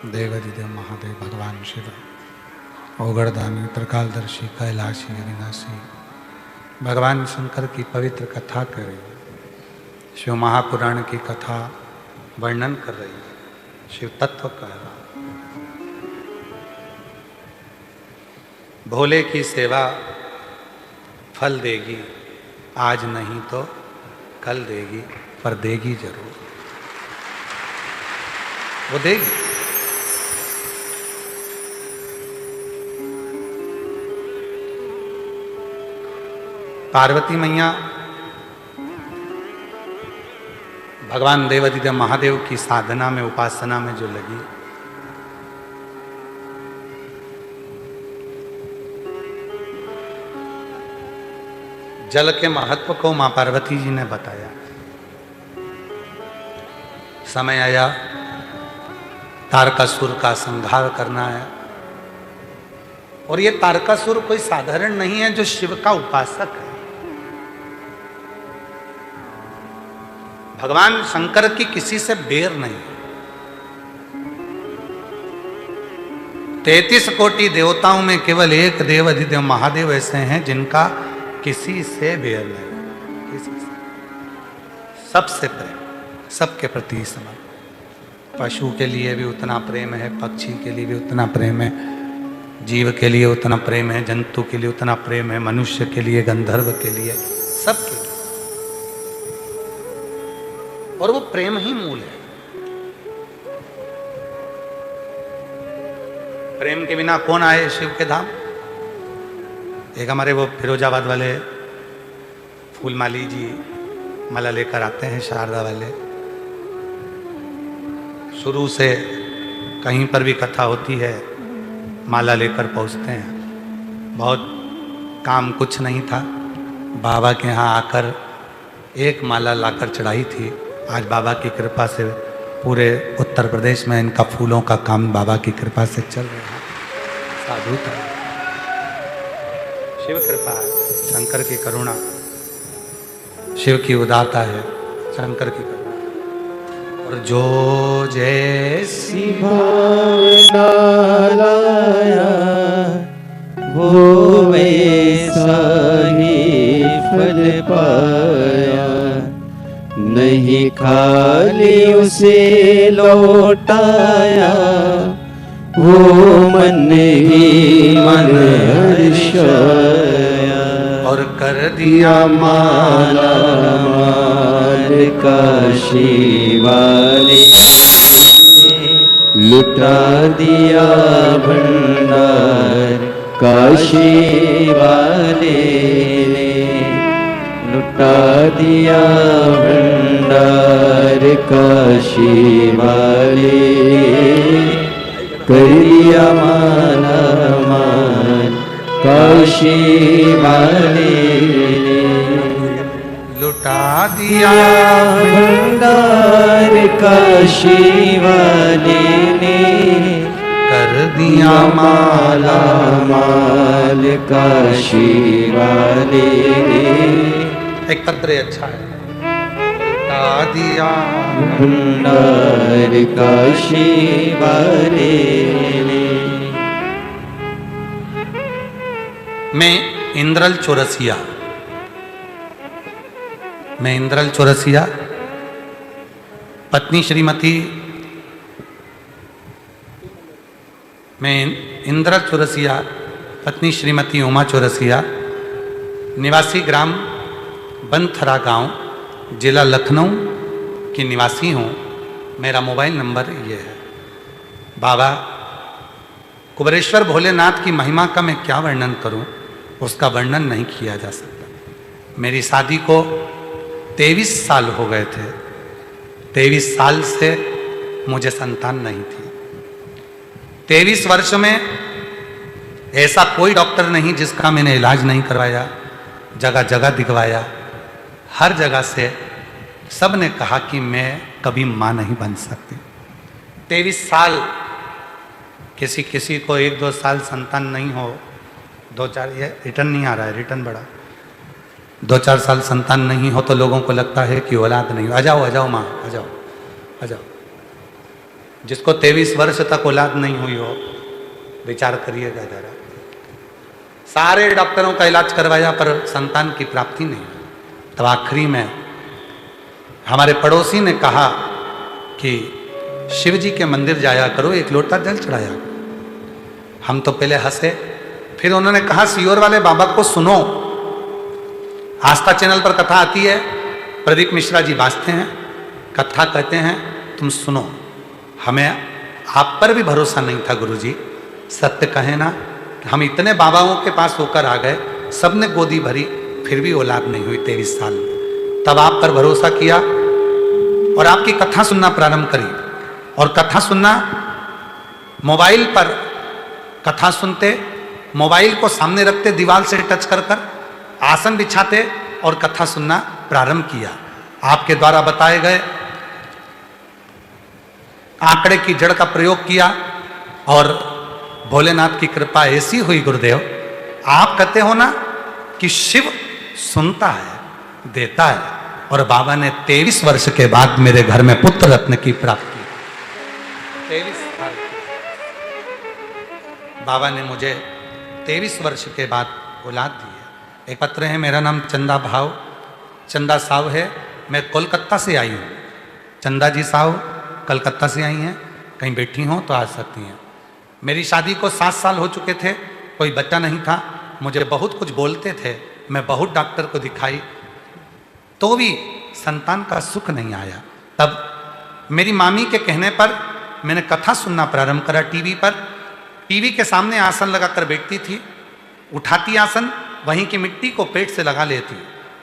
देवाधिदेव महादेव, भगवान शिव, ओगड़दानी, त्रिकालदर्शी, कैलाशी, अविनाशी, भगवान शंकर की पवित्र कथा कर रही है। शिव महापुराण की कथा वर्णन कर रही है, शिव तत्व कह रहा है। भोले की सेवा फल देगी, आज नहीं तो कल देगी, पर देगी जरूर, वो देगी। पार्वती मैया भगवान देवाधिदेव महादेव की साधना में, उपासना में जो लगी, जल के महत्व को मां पार्वती जी ने बताया। समय आया तारकासुर का संहार करना है, और ये तारकासुर कोई साधारण नहीं है जो शिव का उपासक है। भगवान शंकर की किसी से बेर नहीं। 33 कोटि देवताओं में केवल एक देव अधिदेव महादेव ऐसे हैं जिनका किसी से बेर नहीं, किसी से। सबसे प्रेम, सबके प्रति समर्पण। पशु के लिए भी उतना प्रेम है, पक्षी के लिए भी उतना प्रेम है, जीव के लिए उतना प्रेम है, जंतु के लिए उतना प्रेम है, मनुष्य के लिए, गंधर्व के लिए, सबके लिए। और वो प्रेम ही मूल है। प्रेम के बिना कौन आए शिव के धाम? एक हमारे वो फिरोजाबाद वाले फूलमाली जी माला लेकर आते हैं, शारदा वाले। शुरू से कहीं पर भी कथा होती है माला लेकर पहुंचते हैं। बहुत काम कुछ नहीं था, बाबा के यहाँ आकर एक माला लाकर चढ़ाई थी। आज बाबा की कृपा से पूरे उत्तर प्रदेश में इनका फूलों का काम बाबा की कृपा से चल रहा है। साधु था, शिव कृपा है, शंकर की करुणा, शिव की उदारता है, शंकर की करुणा। और जो जैसी भावना लाया वो वैसा ही फल पाया, नहीं खाली उसे लौटाया, वो मन ही मन हर्षाया। और कर दिया माला माल काशी वाले, लुटा दिया भंडार काशी वाले ने, लुटा दिया भंडार काशी वाले, कर दिया माला माल काशी वाले ने, लुटा दिया भंडार काशी वाले ने, कर दिया माला माल काशी वाले ने। एक पत्र अच्छा है। लुटा दिया भंडार काशी वाले ने। मैं इंद्रल चौरसिया, मैं इंद्रल चौरसिया, पत्नी श्रीमती, मैं इंद्रल चौरसिया, पत्नी श्रीमती उमा चौरसिया, निवासी ग्राम बनथरा गांव, जिला लखनऊ की निवासी हूँ। मेरा मोबाइल नंबर ये है। बाबा कुबेरेश्वर भोलेनाथ की महिमा का मैं क्या वर्णन करूं, उसका वर्णन नहीं किया जा सकता। मेरी शादी को 23 साल हो गए थे। 23 साल से मुझे संतान नहीं थी। 23 वर्ष में ऐसा कोई डॉक्टर नहीं जिसका मैंने इलाज नहीं करवाया, जगह जगह दिखवाया। हर जगह से सब ने कहा कि मैं कभी माँ नहीं बन सकती। 23 साल, किसी को 1-2 साल संतान नहीं हो, 2-4, ये रिटर्न नहीं आ रहा है, रिटर्न बड़ा, 2-4 साल संतान नहीं हो तो लोगों को लगता है कि औलाद नहीं हो। आ जाओ माँ, आ जाओ। जिसको 23 वर्ष तक औलाद नहीं हुई हो, विचार करिएगा जरा। सारे डॉक्टरों का इलाज करवाया पर संतान की प्राप्ति नहीं। तब आखिरी में हमारे पड़ोसी ने कहा कि शिव जी के मंदिर जाया करो, एक लोटा जल चढ़ाया करो। हम तो पहले हंसे, फिर उन्होंने कहा सियोर वाले बाबा को सुनो, आस्था चैनल पर कथा आती है, प्रदीप मिश्रा जी बाजते हैं, कथा कहते हैं, तुम सुनो। हमें आप पर भी भरोसा नहीं था गुरुजी, सत्य कहे ना, हम इतने बाबाओं के पास होकर आ गए, सब ने गोदी भरी, फिर भी औलाद नहीं हुई 23 साल में। तब आप पर भरोसा किया और आपकी कथा सुनना प्रारंभ करी। और कथा सुनना, मोबाइल पर कथा सुनते, मोबाइल को सामने रखते, दीवार से टच कर आसन बिछाते और कथा सुनना प्रारंभ किया। आपके द्वारा बताए गए आंकड़े की जड़ का प्रयोग किया और भोलेनाथ की कृपा ऐसी हुई गुरुदेव। आप कहते हो ना कि शिव सुनता है, देता है और बाबा ने 23 वर्ष के बाद मेरे घर में पुत्र रत्न की प्राप्ति। 23 साल बाबा ने मुझे 23 वर्ष के बाद औलाद दी है। एक पत्र है, मेरा नाम चंदा साव है, मैं कोलकाता से आई हूँ। चंदा जी साव कलकत्ता से आई हैं, कहीं बैठी हों तो आ सकती हैं। मेरी शादी को 7 साल हो चुके थे, कोई बच्चा नहीं था, मुझे बहुत कुछ बोलते थे, मैं बहुत डॉक्टर को दिखाई तो भी संतान का सुख नहीं आया। तब मेरी मामी के कहने पर मैंने कथा सुनना प्रारंभ करा टीवी पर। टीवी के सामने आसन लगाकर बैठती थी, उठाती आसन, वहीं की मिट्टी को पेट से लगा लेती,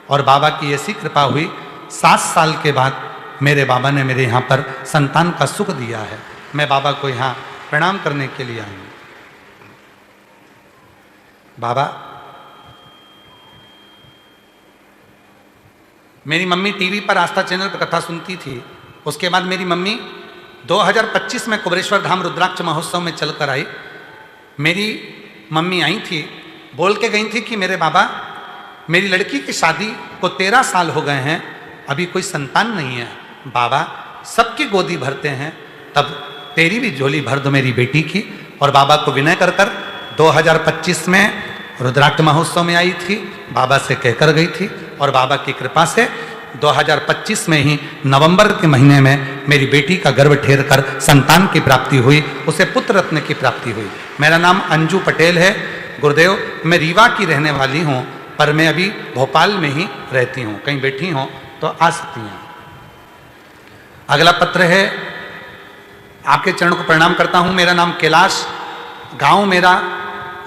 और बाबा की ऐसी कृपा हुई 7 साल के बाद मेरे बाबा ने मेरे यहाँ पर संतान का सुख दिया है। मैं बाबा को यहाँ प्रणाम करने के लिए आई हूँ। बाबा, मेरी मम्मी टीवी पर आस्था चैनल पर कथा सुनती थी। उसके बाद मेरी मम्मी 2025 में कुबेरेश्वर धाम रुद्राक्ष महोत्सव में चलकर आई। मेरी मम्मी आई थी, बोल के गई थी कि मेरे बाबा, मेरी लड़की की शादी को 13 साल हो गए हैं, अभी कोई संतान नहीं है। बाबा सबकी गोदी भरते हैं, तब तेरी भी झोली भर दो मेरी बेटी की। और बाबा को विनय कर 2025 में रुद्राक्ष महोत्सव में आई थी, बाबा से कहकर गई थी, और बाबा की कृपा से 2025 में ही नवंबर के महीने में मेरी बेटी का गर्भ ठेर कर संतान की प्राप्ति हुई, उसे पुत्र रत्न की प्राप्ति हुई। मेरा नाम अंजू पटेल है। गुरुदेव, मैं रीवा की रहने वाली हूँ, पर मैं अभी भोपाल में ही रहती हूँ, कहीं बैठी हूँ तो आ सकती हैं। अगला पत्र है, आपके चरणों को प्रणाम करता हूँ। मेरा नाम कैलाश, गांव मेरा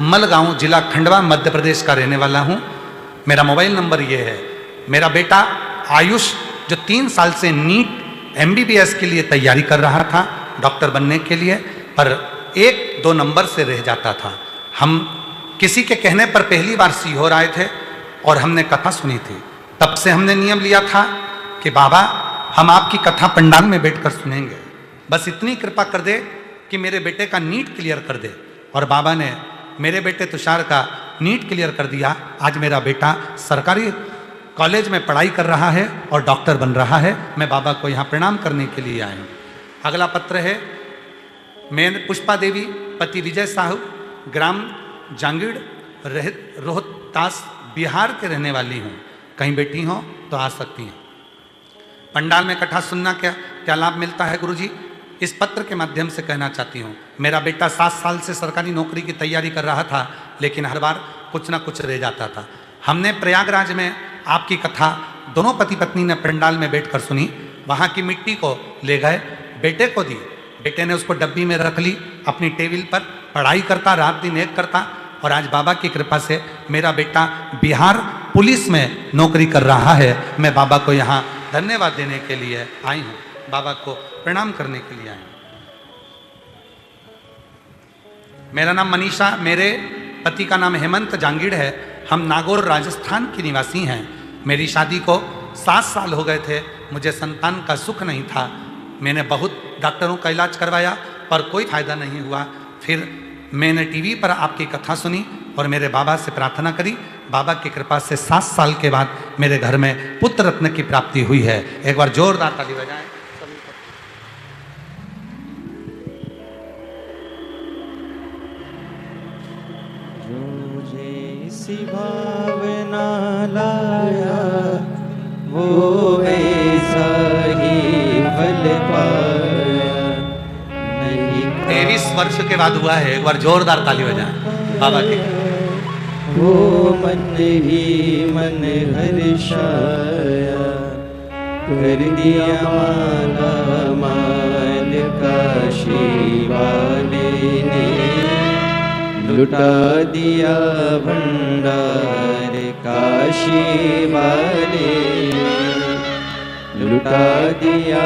मलगांव, जिला खंडवा, मध्य प्रदेश का रहने वाला हूँ। मेरा मोबाइल नंबर ये है। मेरा बेटा आयुष, जो 3 साल से नीट MBBS के लिए तैयारी कर रहा था, डॉक्टर बनने के लिए, पर 1-2 नंबर से रह जाता था। हम किसी के कहने पर पहली बार सीहोर आए थे और हमने कथा सुनी थी। तब से हमने नियम लिया था कि बाबा, हम आपकी कथा पंडाल में बैठकर सुनेंगे, बस इतनी कृपा कर दे कि मेरे बेटे का नीट क्लियर कर दे। और बाबा ने मेरे बेटे तुषार का नीट क्लियर कर दिया। आज मेरा बेटा सरकारी कॉलेज में पढ़ाई कर रहा है और डॉक्टर बन रहा है। मैं बाबा को यहाँ प्रणाम करने के लिए आया हूँ। अगला पत्र है, मैं पुष्पा देवी, पति विजय साहू, ग्राम जांगीड़, रोहतास, बिहार के रहने वाली हूँ। कहीं बैठी हो तो आ सकती हैं। पंडाल में कथा सुनना क्या लाभ मिलता है गुरुजी? इस पत्र के माध्यम से कहना चाहती हूँ। मेरा बेटा 7 साल से सरकारी नौकरी की तैयारी कर रहा था, लेकिन हर बार कुछ ना कुछ रह जाता था। हमने प्रयागराज में आपकी कथा दोनों पति पत्नी ने पंडाल में बैठकर सुनी। वहाँ की मिट्टी को ले गए, बेटे को दी, बेटे ने उसको डब्बी में रख ली, अपनी टेबल पर पढ़ाई करता, रात दिन एक करता, और आज बाबा की कृपा से मेरा बेटा बिहार पुलिस में नौकरी कर रहा है। मैं बाबा को यहाँ धन्यवाद देने के लिए आई हूँ, बाबा को प्रणाम करने के लिए आई हूँ। मेरा नाम मनीषा, मेरे पति का नाम हेमंत जांगीड़ है। हम नागौर राजस्थान की निवासी हैं। मेरी शादी को 7 साल हो गए थे, मुझे संतान का सुख नहीं था। मैंने बहुत डॉक्टरों का इलाज करवाया पर कोई फायदा नहीं हुआ। फिर मैंने टीवी पर आपकी कथा सुनी और मेरे बाबा से प्रार्थना करी। बाबा की कृपा से 7 साल के बाद मेरे घर में पुत्र रत्न की प्राप्ति हुई है। एक बार जोरदार ताली बजाएं। भावना लाया वो ऐसा ही फल पाया नहीं। 23 वर्ष के बाद हुआ है। एक बार जोरदार ताली बजाएं बाबा की। वो मन ही मन हर्षाया, कर दिया माला माल काशी वाले ने, लुटा दिया भंडार काशी वाले, लुटा दिया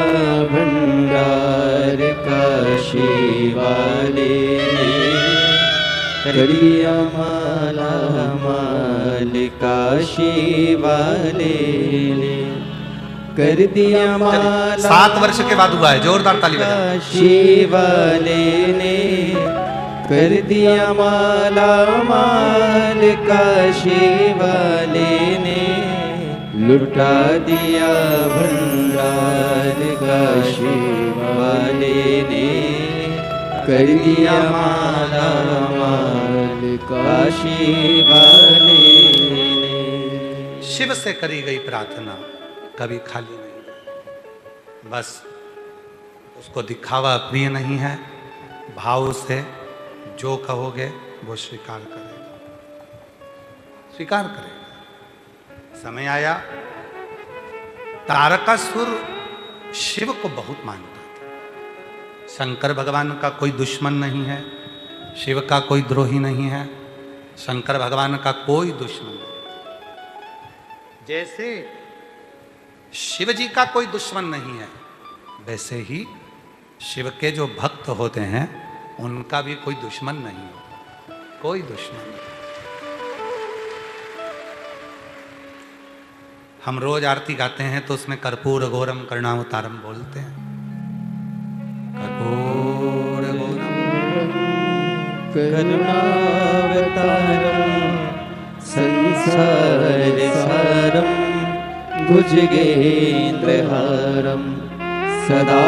भंडार काशी वाले, कर दिया माला माल काशी वाले, कर दिया माला 7 वर्ष के बाद हुआ है। जोरदार ताली बजाएं। काशी वाले ने कर दिया माला माल काशी वाले ने, लुटा दिया भंडार काशी वाले ने, कर दिया माला माल काशी वाले ने। शिव से करी गई प्रार्थना कभी खाली नहीं, बस उसको दिखावा प्रिय नहीं है। भाव से जो कहोगे वो स्वीकार करेगा, स्वीकार करेगा। समय आया, तारकासुर शिव को बहुत मानता था। शंकर भगवान का कोई दुश्मन नहीं है, शिव का कोई द्रोही नहीं है, शंकर भगवान का कोई दुश्मन नहीं। जैसे शिव जी का कोई दुश्मन नहीं है, वैसे ही शिव के जो भक्त होते हैं उनका भी कोई दुश्मन नहीं होता, कोई दुश्मन नहीं। हम रोज आरती गाते हैं तो उसमें कर्पूर घोरम करुणावतारम बोलते हैं। कर्पूर घोरम करुणावतारम संसार सारम भुजगेन्द्रहारम सदा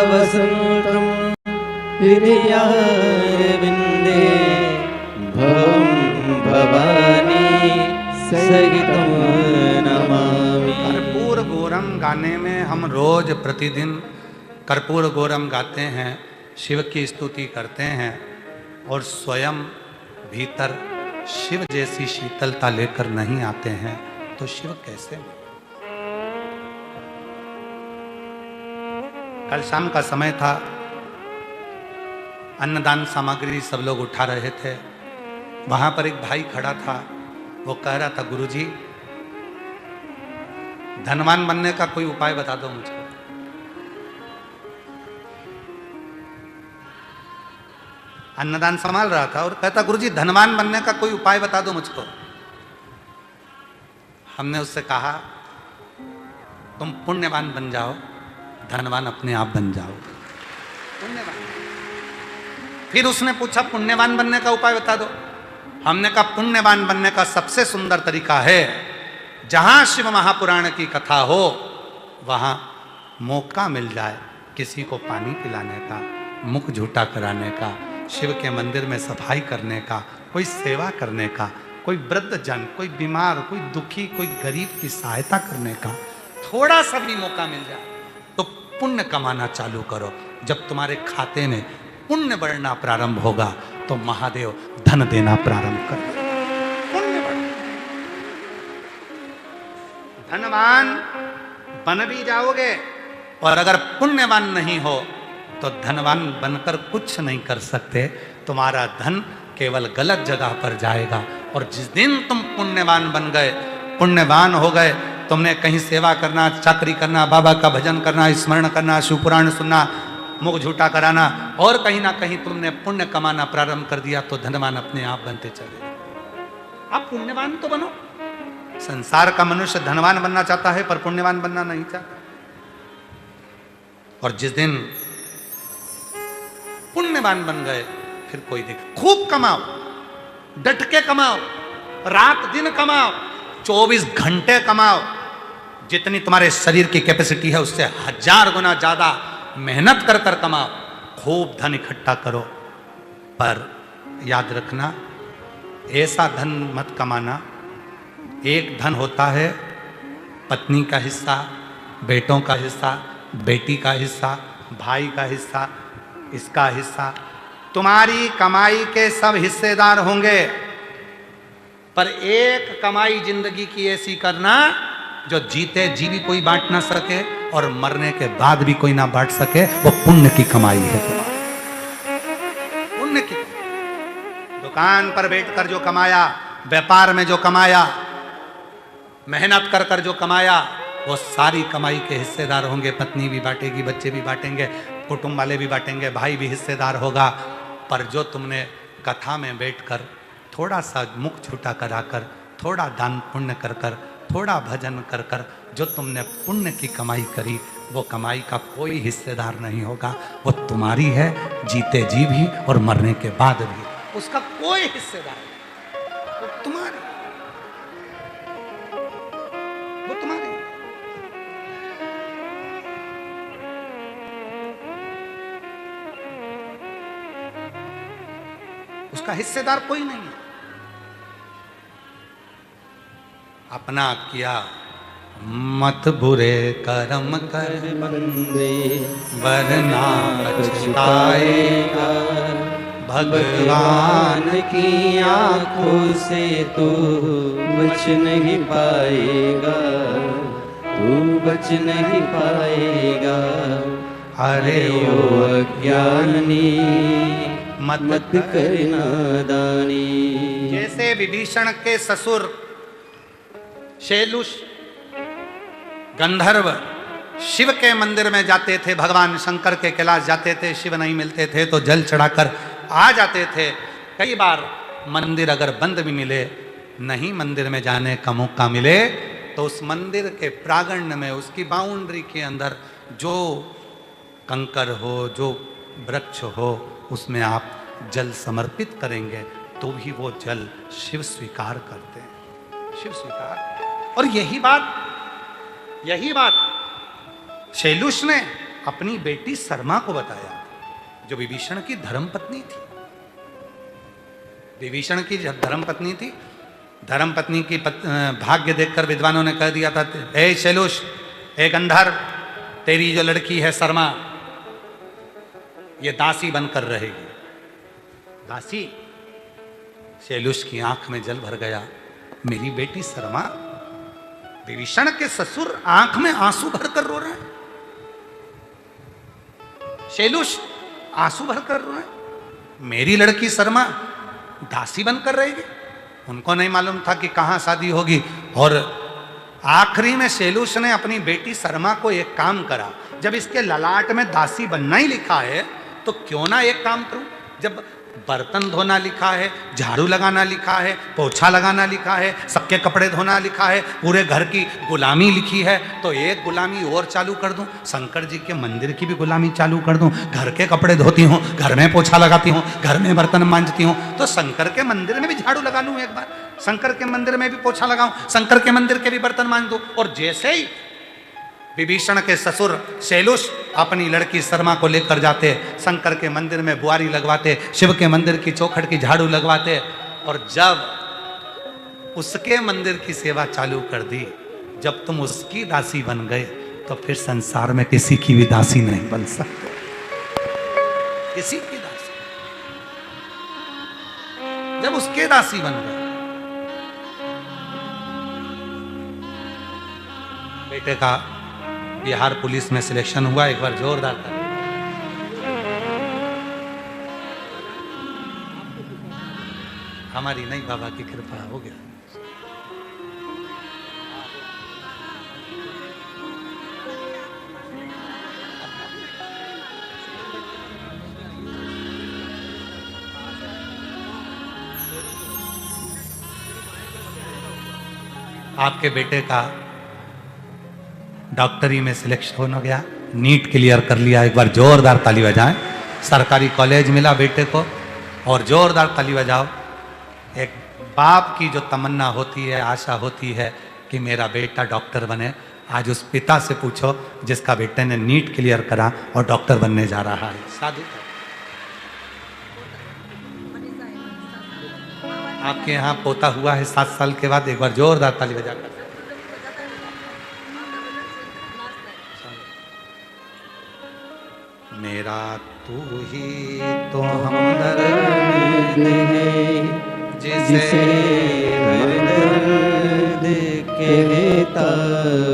वसंतम हृदयारविंदे भवं भवानी सहितं नमामि। कर्पूर घोरम गाने में हम रोज प्रतिदिन कर्पूर घोरम गाते हैं, शिव की स्तुति करते हैं और स्वयं भीतर शिव जैसी शीतलता लेकर नहीं आते हैं तो शिव कैसे? कल शाम का समय था, अन्नदान सामग्री सब लोग उठा रहे थे। वहां पर एक भाई खड़ा था, वो कह रहा था गुरुजी धनवान बनने का कोई उपाय बता दो मुझको। अन्नदान संभाल रहा था और कहता गुरुजी धनवान बनने का कोई उपाय बता दो मुझको। हमने उससे कहा तुम पुण्यवान बन जाओ, धनवान अपने आप बन जाओ। पुण्यवान। फिर उसने पूछा पुण्यवान बनने का उपाय बता दो। हमने कहा पुण्यवान बनने का सबसे सुंदर तरीका है, जहां शिव महापुराण की कथा हो वहां मौका मिल जाए किसी को पानी पिलाने का, मुख झूठा कराने का, शिव के मंदिर में सफाई करने का, कोई सेवा करने का, कोई वृद्ध जन, कोई बीमार, कोई दुखी, कोई गरीब की सहायता करने का थोड़ा सा भी मौका मिल जाए तो पुण्य कमाना चालू करो। जब तुम्हारे खाते में पुण्य बढ़ना प्रारंभ होगा तो महादेव धन देना प्रारंभ कर देंगे। पुण्य बढ़, धनवान बन भी जाओगे और अगर पुण्यवान नहीं हो तो धनवान बनकर कुछ नहीं कर सकते। तुम्हारा धन केवल गलत जगह पर जाएगा। और जिस दिन तुम पुण्यवान बन गए, पुण्यवान हो गए, तुमने कहीं सेवा करना, चाकरी करना, बाबा का भजन करना, स्मरण करना, शिवपुराण सुनना, मुख झूठा कराना और कहीं ना कहीं तुमने पुण्य कमाना प्रारंभ कर दिया तो धनवान अपने आप बनते चले। आप पुण्यवान तो बनो। संसार का मनुष्य धनवान बनना चाहता है पर पुण्यवान बनना नहीं चाहता। और जिस दिन पुण्यवान बन गए फिर कोई देख, खूब कमाओ, डट के कमाओ, रात दिन कमाओ, 24 घंटे कमाओ, जितनी तुम्हारे शरीर की कैपेसिटी है उससे 1000 गुना ज्यादा मेहनत कर कर कमाओ, खूब धन इकट्ठा करो। पर याद रखना ऐसा धन मत कमाना। एक धन होता है पत्नी का हिस्सा, बेटों का हिस्सा, बेटी का हिस्सा, भाई का हिस्सा, इसका हिस्सा। तुम्हारी कमाई के सब हिस्सेदार होंगे पर एक कमाई जिंदगी की ऐसी करना जो जीते जी भी कोई बांट ना सके और मरने के बाद भी कोई ना बांट सके। वो पुण्य की कमाई है तुम्हारी, पुण्य की। दुकान पर बैठकर जो कमाया, व्यापार में जो कमाया, मेहनत कर कर जो कमाया, वो सारी कमाई के हिस्सेदार होंगे। पत्नी भी बांटेगी, बच्चे भी बांटेंगे, कुटुंब वाले भी बांटेंगे, भाई भी हिस्सेदार होगा। पर जो तुमने कथा में बैठकर थोड़ा सा मुख छूटा कराकर, थोड़ा दान पुण्य कर कर, थोड़ा भजन कर कर जो तुमने पुण्य की कमाई करी, वो कमाई का कोई हिस्सेदार नहीं होगा। वो तुम्हारी है, जीते जी भी और मरने के बाद भी उसका कोई हिस्सेदार नहीं, वो तुम्हारी। उसका हिस्सेदार कोई नहीं है। अपना किया मत बुरे कर्म कर बंदे वरना पछताएगा। भगवान की आंखों से तू बच नहीं पाएगा, तू बच नहीं पाएगा। अरे ओ अज्ञानी मत कर नादानी। जैसे विभीषण के ससुर शैलुष गंधर्व शिव के मंदिर में जाते थे, भगवान शंकर के कैलाश जाते थे, शिव नहीं मिलते थे तो जल चढ़ाकर आ जाते थे। कई बार मंदिर अगर बंद भी मिले, नहीं मंदिर में जाने का मौका मिले, तो उस मंदिर के प्रांगण में, उसकी बाउंड्री के अंदर जो कंकर हो, जो वृक्ष हो, उसमें आप जल समर्पित करेंगे तो भी वो जल शिव स्वीकार करते हैं, शिव स्वीकार। और यही बात शैलुष ने अपनी बेटी शर्मा को बताया, जो विभीषण की धर्मपत्नी थी। विभीषण की जब धर्मपत्नी थी, धर्मपत्नी की भाग्य देखकर विद्वानों ने कह दिया था, ए शैलुष, ए गंधर्व, तेरी जो लड़की है शर्मा, ये दासी बनकर रहेगी। दासी? शैलुष की आंख में जल भर गया। मेरी बेटी शर्मा? विभीषण के ससुर आंख में आंसू भरकर रो रहे हैं। शैलुष आंसू भरकर रो रहे हैं। मेरी लड़की शर्मा दासी बनकर रहेगी। उनको नहीं मालूम था कि कहां शादी होगी। और आखिरी में शैलुष ने अपनी बेटी शर्मा को एक काम करा, जब इसके ललाट में दासी बनना ही लिखा है तो क्यों ना एक काम करूं। जब बर्तन धोना लिखा है, झाड़ू लगाना लिखा है, पोछा लगाना लिखा है, सबके कपड़े धोना लिखा है, पूरे घर की गुलामी लिखी है, तो एक गुलामी और चालू कर दूं, शंकर जी के मंदिर की भी गुलामी चालू कर दूं। घर के कपड़े धोती हूं, घर में पोछा लगाती हूं, घर में बर्तन मांजती हूं, तो शंकर के मंदिर में भी झाड़ू लगा लूं एक बार, शंकर के मंदिर में भी पोछा लगाऊं, शंकर के मंदिर के भी बर्तन मांज दूं। और जैसे ही विभीषण के ससुर शैलुष अपनी लड़की शर्मा को लेकर जाते, शंकर के मंदिर में बुआरी लगवाते, शिव के मंदिर की चौखट की झाड़ू लगवाते, और जब उसके मंदिर की सेवा चालू कर दी, जब तुम उसकी दासी बन गए, तो फिर संसार में किसी की भी दासी नहीं बन सकते, किसी की दासी। जब उसके दासी बन गए, बेटे का बिहार पुलिस में सिलेक्शन हुआ, एक बार जोरदार था। हमारी नहीं, बाबा की कृपा हो गया। आपके बेटे का डॉक्टरी में सिलेक्शन हो गया, नीट क्लियर कर लिया। एक बार जोरदार ताली बजाएं। सरकारी कॉलेज मिला बेटे को, और जोरदार ताली बजाओ। एक बाप की जो तमन्ना होती है, आशा होती है कि मेरा बेटा डॉक्टर बने, आज उस पिता से पूछो जिसका बेटे ने नीट क्लियर करा और डॉक्टर बनने जा रहा है। साधु। आपके यहाँ पोता हुआ है 7 साल के बाद, एक बार जोरदार ताली बजाकर। मेरा तू ही तो हमदर्द है, जिसे हर दर्द कहता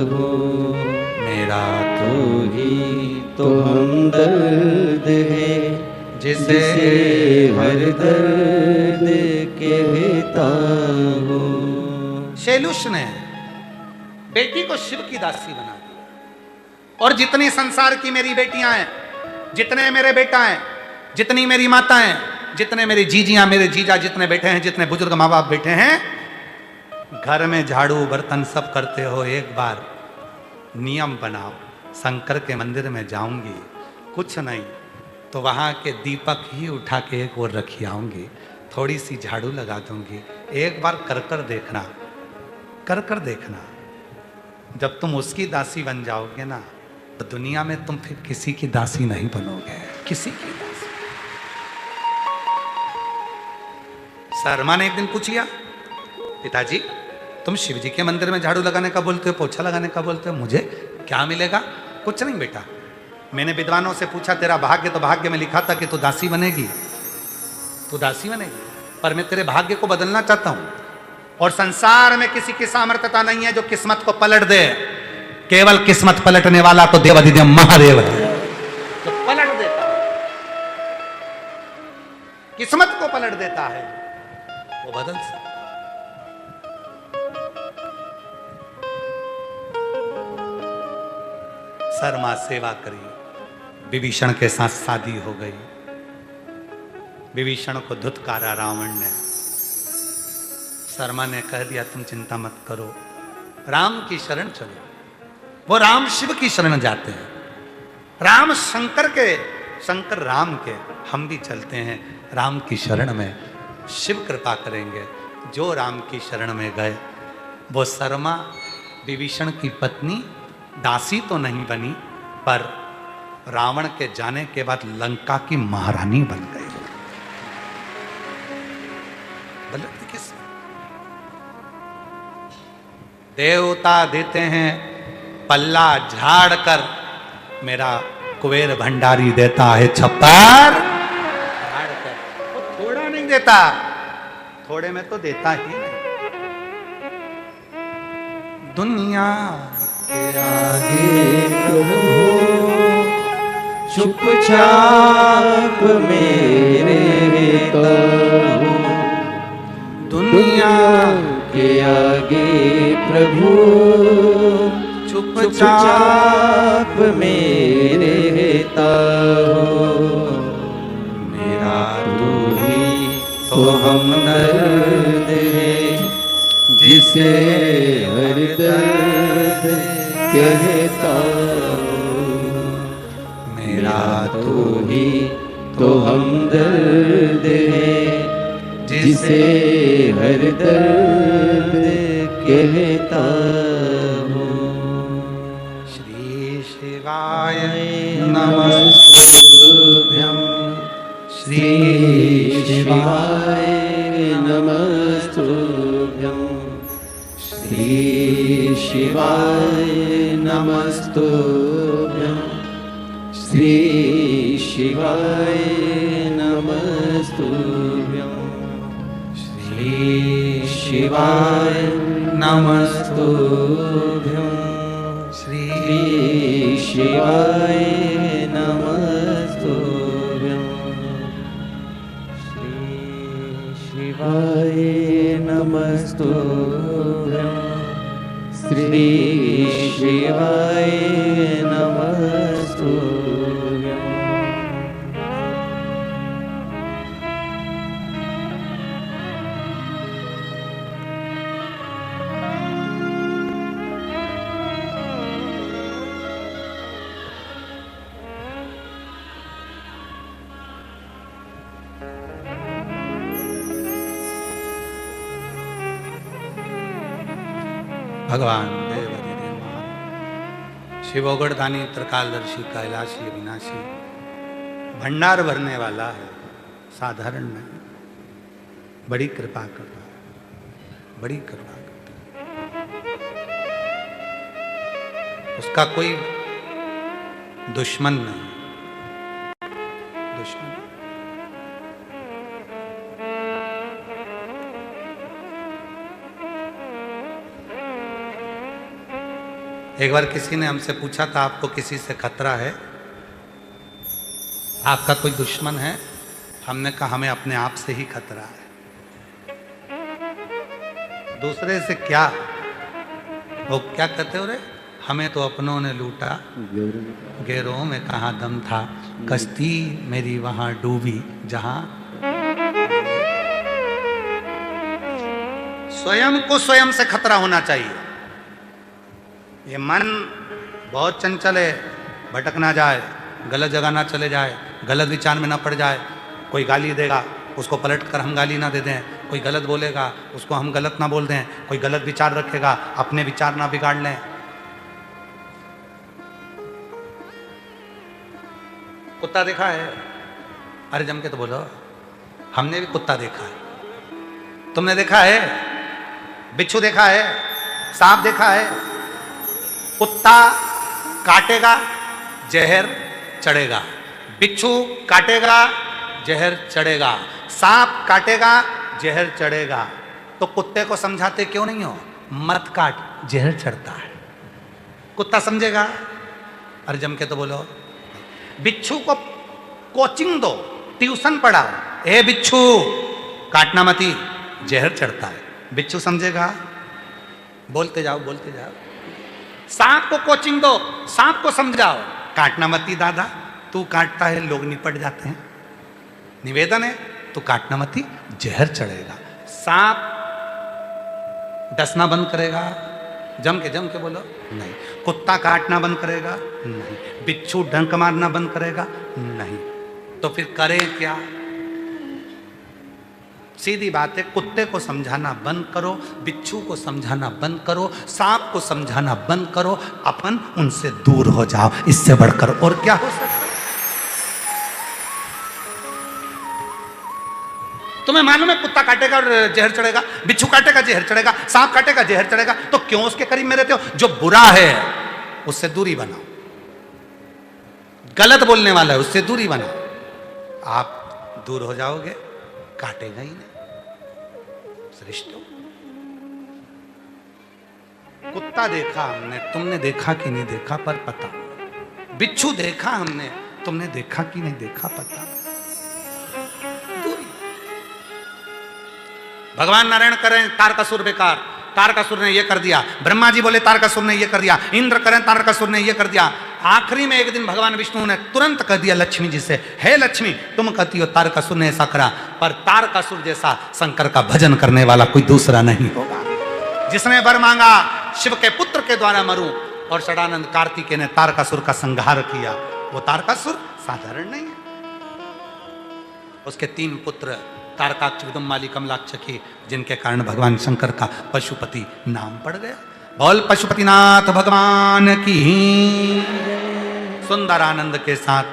हूँ। मेरा तू ही तो हमदर्द है, जिसे हर दर्द कहता हूँ। शैलुष ने बेटी को शिव की दासी बना दिया। और जितनी संसार की मेरी बेटियां हैं, जितने मेरे बेटा हैं, जितनी मेरी माता हैं, जितने मेरी जीजियां, मेरे जीजा जितने बैठे हैं, जितने बुजुर्ग माँ बाप बैठे हैं, घर में झाड़ू बर्तन सब करते हो, एक बार नियम बनाओ, शंकर के मंदिर में जाऊंगी, कुछ नहीं तो वहां के दीपक ही उठा के एक और रखी आऊंगी, थोड़ी सी झाड़ू लगा दूंगी, एक बार कर देखना, कर देखना। जब तुम उसकी दासी बन जाओगे ना, तो दुनिया में तुम फिर किसी की दासी नहीं बनोगे, किसी की दासी। शर्मा ने एक दिन पूछ लिया, पिताजी तुम शिव जी के मंदिर में झाड़ू लगाने का बोलते हो, पोछा लगाने का बोलते हो, मुझे क्या मिलेगा? कुछ नहीं बेटा, मैंने विद्वानों से पूछा तेरा भाग्य, तो भाग्य में लिखा था कि तू दासी बनेगी, तू दासी बनेगी, पर मैं तेरे भाग्य को बदलना चाहता हूं। और संसार में किसी की सामर्थ्यता नहीं है जो किस्मत को पलट दे, केवल किस्मत पलटने वाला तो देवाधिदेव महादेव है, जो पलट देता है, किस्मत को पलट देता है, वो बदल सकता। शर्मा सेवा करी, विभीषण के साथ शादी हो गई, विभीषण को धुतकारा रावण ने। शर्मा ने कह दिया तुम चिंता मत करो, राम की शरण चलो। वो राम शिव की शरण जाते हैं, राम शंकर के, शंकर राम के, हम भी चलते हैं राम की शरण में, शिव कृपा करेंगे। जो राम की शरण में गए, वो शर्मा विभीषण की पत्नी दासी तो नहीं बनी, पर रावण के जाने के बाद लंका की महारानी बन गई। किस देवता देते हैं पल्ला झाड़ कर, मेरा कुबेर भंडारी देता है छप्पर झाड़ कर। वो थोड़ा नहीं देता, थोड़े में तो देता ही नहीं। दुनिया के आगे चुपचाप मेरे तो दुनिया के आगे प्रभु चुपचाप मेरे रहता हो। मेरा तू ही तो हमदर्द है, जिसे हर दर्द कहता हूँ। मेरा तू ही तो हमदर्द है, जिसे हर दर्द कहता हूँ। श्री शिवाय नमस्तुभ्यं, श्री शिवाय नमस्तुभ्यं, श्री शिवाय नमस्तुभ्यं, श्री शिवाय नमस्तुभ्यं, श्री शिवाय नमस्तुभ्यं, श्री शिवाय नमस्तुभ्यं, श्री शिवाय नमस्तुभ्यं, श्री शिवाय नमस्तुभ्यं। भगवान देव शिवोगढ़ दानी त्रिकालदर्शी कैलाशी अविनाशी भंडार भरने वाला है, साधारण नहीं, बड़ी कृपा करता है, बड़ी कृपा करता है। उसका कोई दुश्मन नहीं, दुश्मन। एक बार किसी ने हमसे पूछा था आपको किसी से खतरा है, आपका कोई दुश्मन है? हमने कहा हमें अपने आप से ही खतरा है। दूसरे से क्या? वो क्या कहते हो रे, हमें तो अपनों ने लूटा, गैरों में कहाँ दम था, कश्ती मेरी वहां डूबी जहां। स्वयं को स्वयं से खतरा होना चाहिए। ये मन बहुत चंचल है, भटक ना जाए, गलत जगह ना चले जाए, गलत विचार में ना पड़ जाए। कोई गाली देगा उसको पलट कर हम गाली ना दे दें, कोई गलत बोलेगा उसको हम गलत ना बोल दें, कोई गलत विचार रखेगा अपने विचार ना बिगाड़ लें। कुत्ता देखा है? अरे जम के तो बोलो, हमने भी कुत्ता देखा है। तुमने देखा है? बिच्छू देखा है? सांप देखा है? कुत्ता काटेगा, जहर चढ़ेगा। बिच्छू काटेगा, जहर चढ़ेगा। सांप काटेगा, जहर चढ़ेगा। तो कुत्ते को समझाते क्यों नहीं हो? मत काट, जहर चढ़ता है। कुत्ता समझेगा? अरे जम के तो बोलो। बिच्छू को कोचिंग दो, ट्यूशन पढ़ाओ। ए बिच्छू, काटना मती, जहर चढ़ता है। बिच्छू समझेगा? बोलते जाओ, बोलते जाओ। सांप को कोचिंग दो, सांप को समझाओ, काटना मती दादा, तू काटता है लोग निपट जाते हैं। निवेदन है, तू काटना मती, जहर चढ़ेगा। सांप डसना बंद करेगा? जम के बोलो, नहीं। कुत्ता काटना बंद करेगा? नहीं। बिच्छू डंक मारना बंद करेगा? नहीं। तो फिर करें क्या? सीधी बात है, कुत्ते को समझाना बंद करो, बिच्छू को समझाना बंद करो, सांप को समझाना बंद करो, अपन उनसे दूर हो जाओ। इससे बढ़कर और क्या हो सकता है? तुम्हें मालूम है कुत्ता काटेगा और जहर चढ़ेगा, बिच्छू काटेगा जहर चढ़ेगा, सांप काटेगा जहर चढ़ेगा। तो क्यों उसके करीब में रहते हो? जो बुरा है उससे दूरी बनाओ, गलत बोलने वाला है उससे दूरी बनाओ। आप दूर हो जाओगे, काटेगा ही नहीं। सृष्टि कुत्ता देखा हमने, तुमने देखा कि नहीं देखा पर पता। बिच्छू देखा हमने, तुमने देखा कि नहीं देखा पता। दूरी। भगवान नारायण करें तारकासुर बेकार, तारकासुर ने ये कर दिया। ब्रह्मा जी बोले तारकासुर ने ये कर दिया। इंद्र करें तारकासुर ने ये कर दिया। आखिरी में एक दिन भगवान विष्णु ने तुरंत कह दिया लक्ष्मी जी से, हे लक्ष्मी, तुम कहती हो तारकासुर ने ऐसा करा, पर तारकासुर जैसा शंकर का भजन करने वाला कोई दूसरा नहीं होगा। जिसने वर मांगा शिव के पुत्र के द्वारा मरूं, और षडानंद कार्तिकेय ने तारकासुर का संहार किया। वो तारकासुर साधारण नहीं है। उसके 3 पुत्र तारकाक्ष, विदुम्माली, कमलाक्षकी, जिनके कारण भगवान शंकर का पशुपति नाम पड़ गया। बोल पशुपतिनाथ भगवान की। सुंदर आनंद के साथ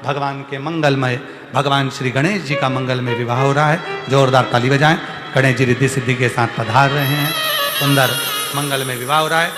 भगवान के मंगलमय, भगवान श्री गणेश जी का मंगलमय विवाह हो रहा है। जोरदार ताली बजाएं। गणेश जी रिद्धि सिद्धि के साथ पधार रहे हैं। सुंदर मंगलमय विवाह हो रहा है।